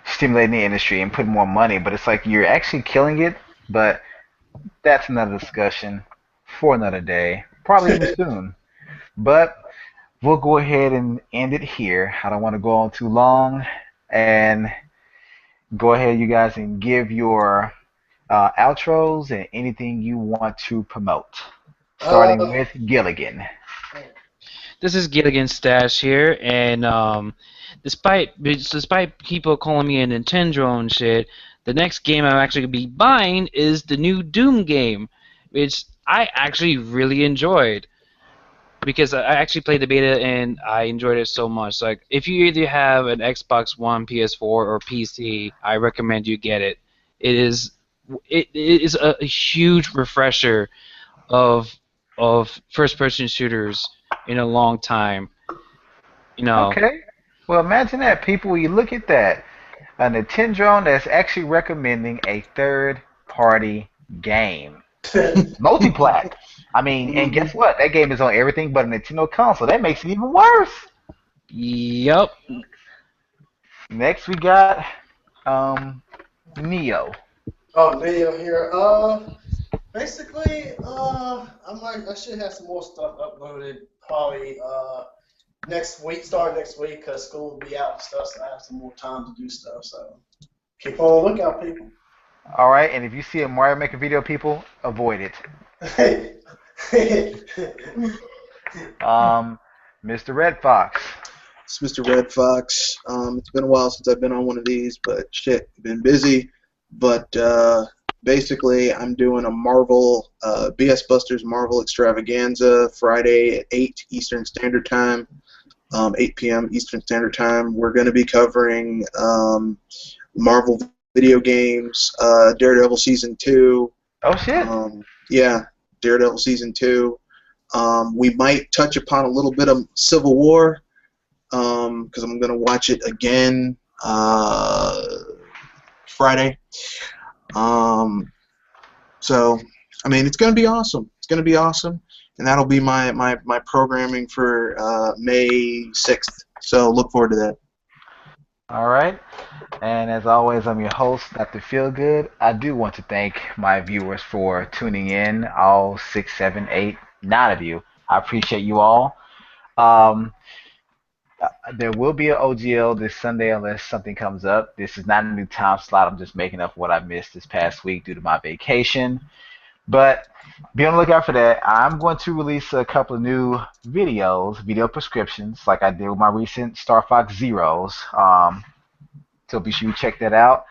B: stimulating the industry and putting more money, but it's like you're actually killing it. But that's another discussion for another day, probably even soon. But we'll go ahead and end it here. I don't want to go on too long, and go ahead, you guys, and give your outros and anything you want to promote. Starting with Gilligan.
F: This is Gilligan Stash here, and despite people calling me a Nintendo and shit, the next game I'm actually gonna be buying is the new Doom game, which I actually really enjoyed, because I actually played the beta and I enjoyed it so much. Like, if you either have an Xbox One, PS4, or PC, I recommend you get it. It is a huge refresher of first-person shooters in a long time.
B: Okay. Well, imagine that, people. You look at that. A Nintendo that's actually recommending a third-party game. Multiplat. I mean, and guess what? That game is on everything but a Nintendo console. That makes it even worse.
F: Yep.
B: Next, we got Neo.
D: Oh, Neo here. Basically, I should have some more stuff uploaded probably start next week, because school will be out and stuff, so I have some more time to do stuff. So keep on the lookout, people.
B: All right, and if you see a Mario Maker video, people, avoid it. Mr. Red Fox.
C: It's Mr. Red Fox. It's been a while since I've been on one of these, but shit, been busy. But basically, I'm doing a Marvel, BS Busters Marvel Extravaganza Friday at 8 Eastern Standard Time, 8 p.m. Eastern Standard Time. We're going to be covering Marvel video games, Daredevil Season 2.
B: Oh, shit.
C: Yeah, Daredevil Season 2. We might touch upon a little bit of Civil War, because I'm going to watch it again Friday. So, I mean, it's going to be awesome. It's going to be awesome, and that'll be my programming for May 6th. So look forward to that.
B: All right. And as always, I'm your host, Dr. Feelgood. I do want to thank my viewers for tuning in, all 6, 7, 8, 9 of you. I appreciate you all. There will be an OGL this Sunday unless something comes up. This is not a new time slot. I'm just making up what I missed this past week due to my vacation. But be on the lookout for that. I'm going to release a couple of new videos, video prescriptions, like I did with my recent Star Fox Zeros. So be sure you check that out.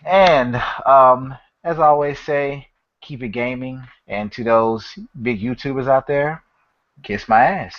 B: And as I always say, keep it gaming. And to those big YouTubers out there, kiss my ass.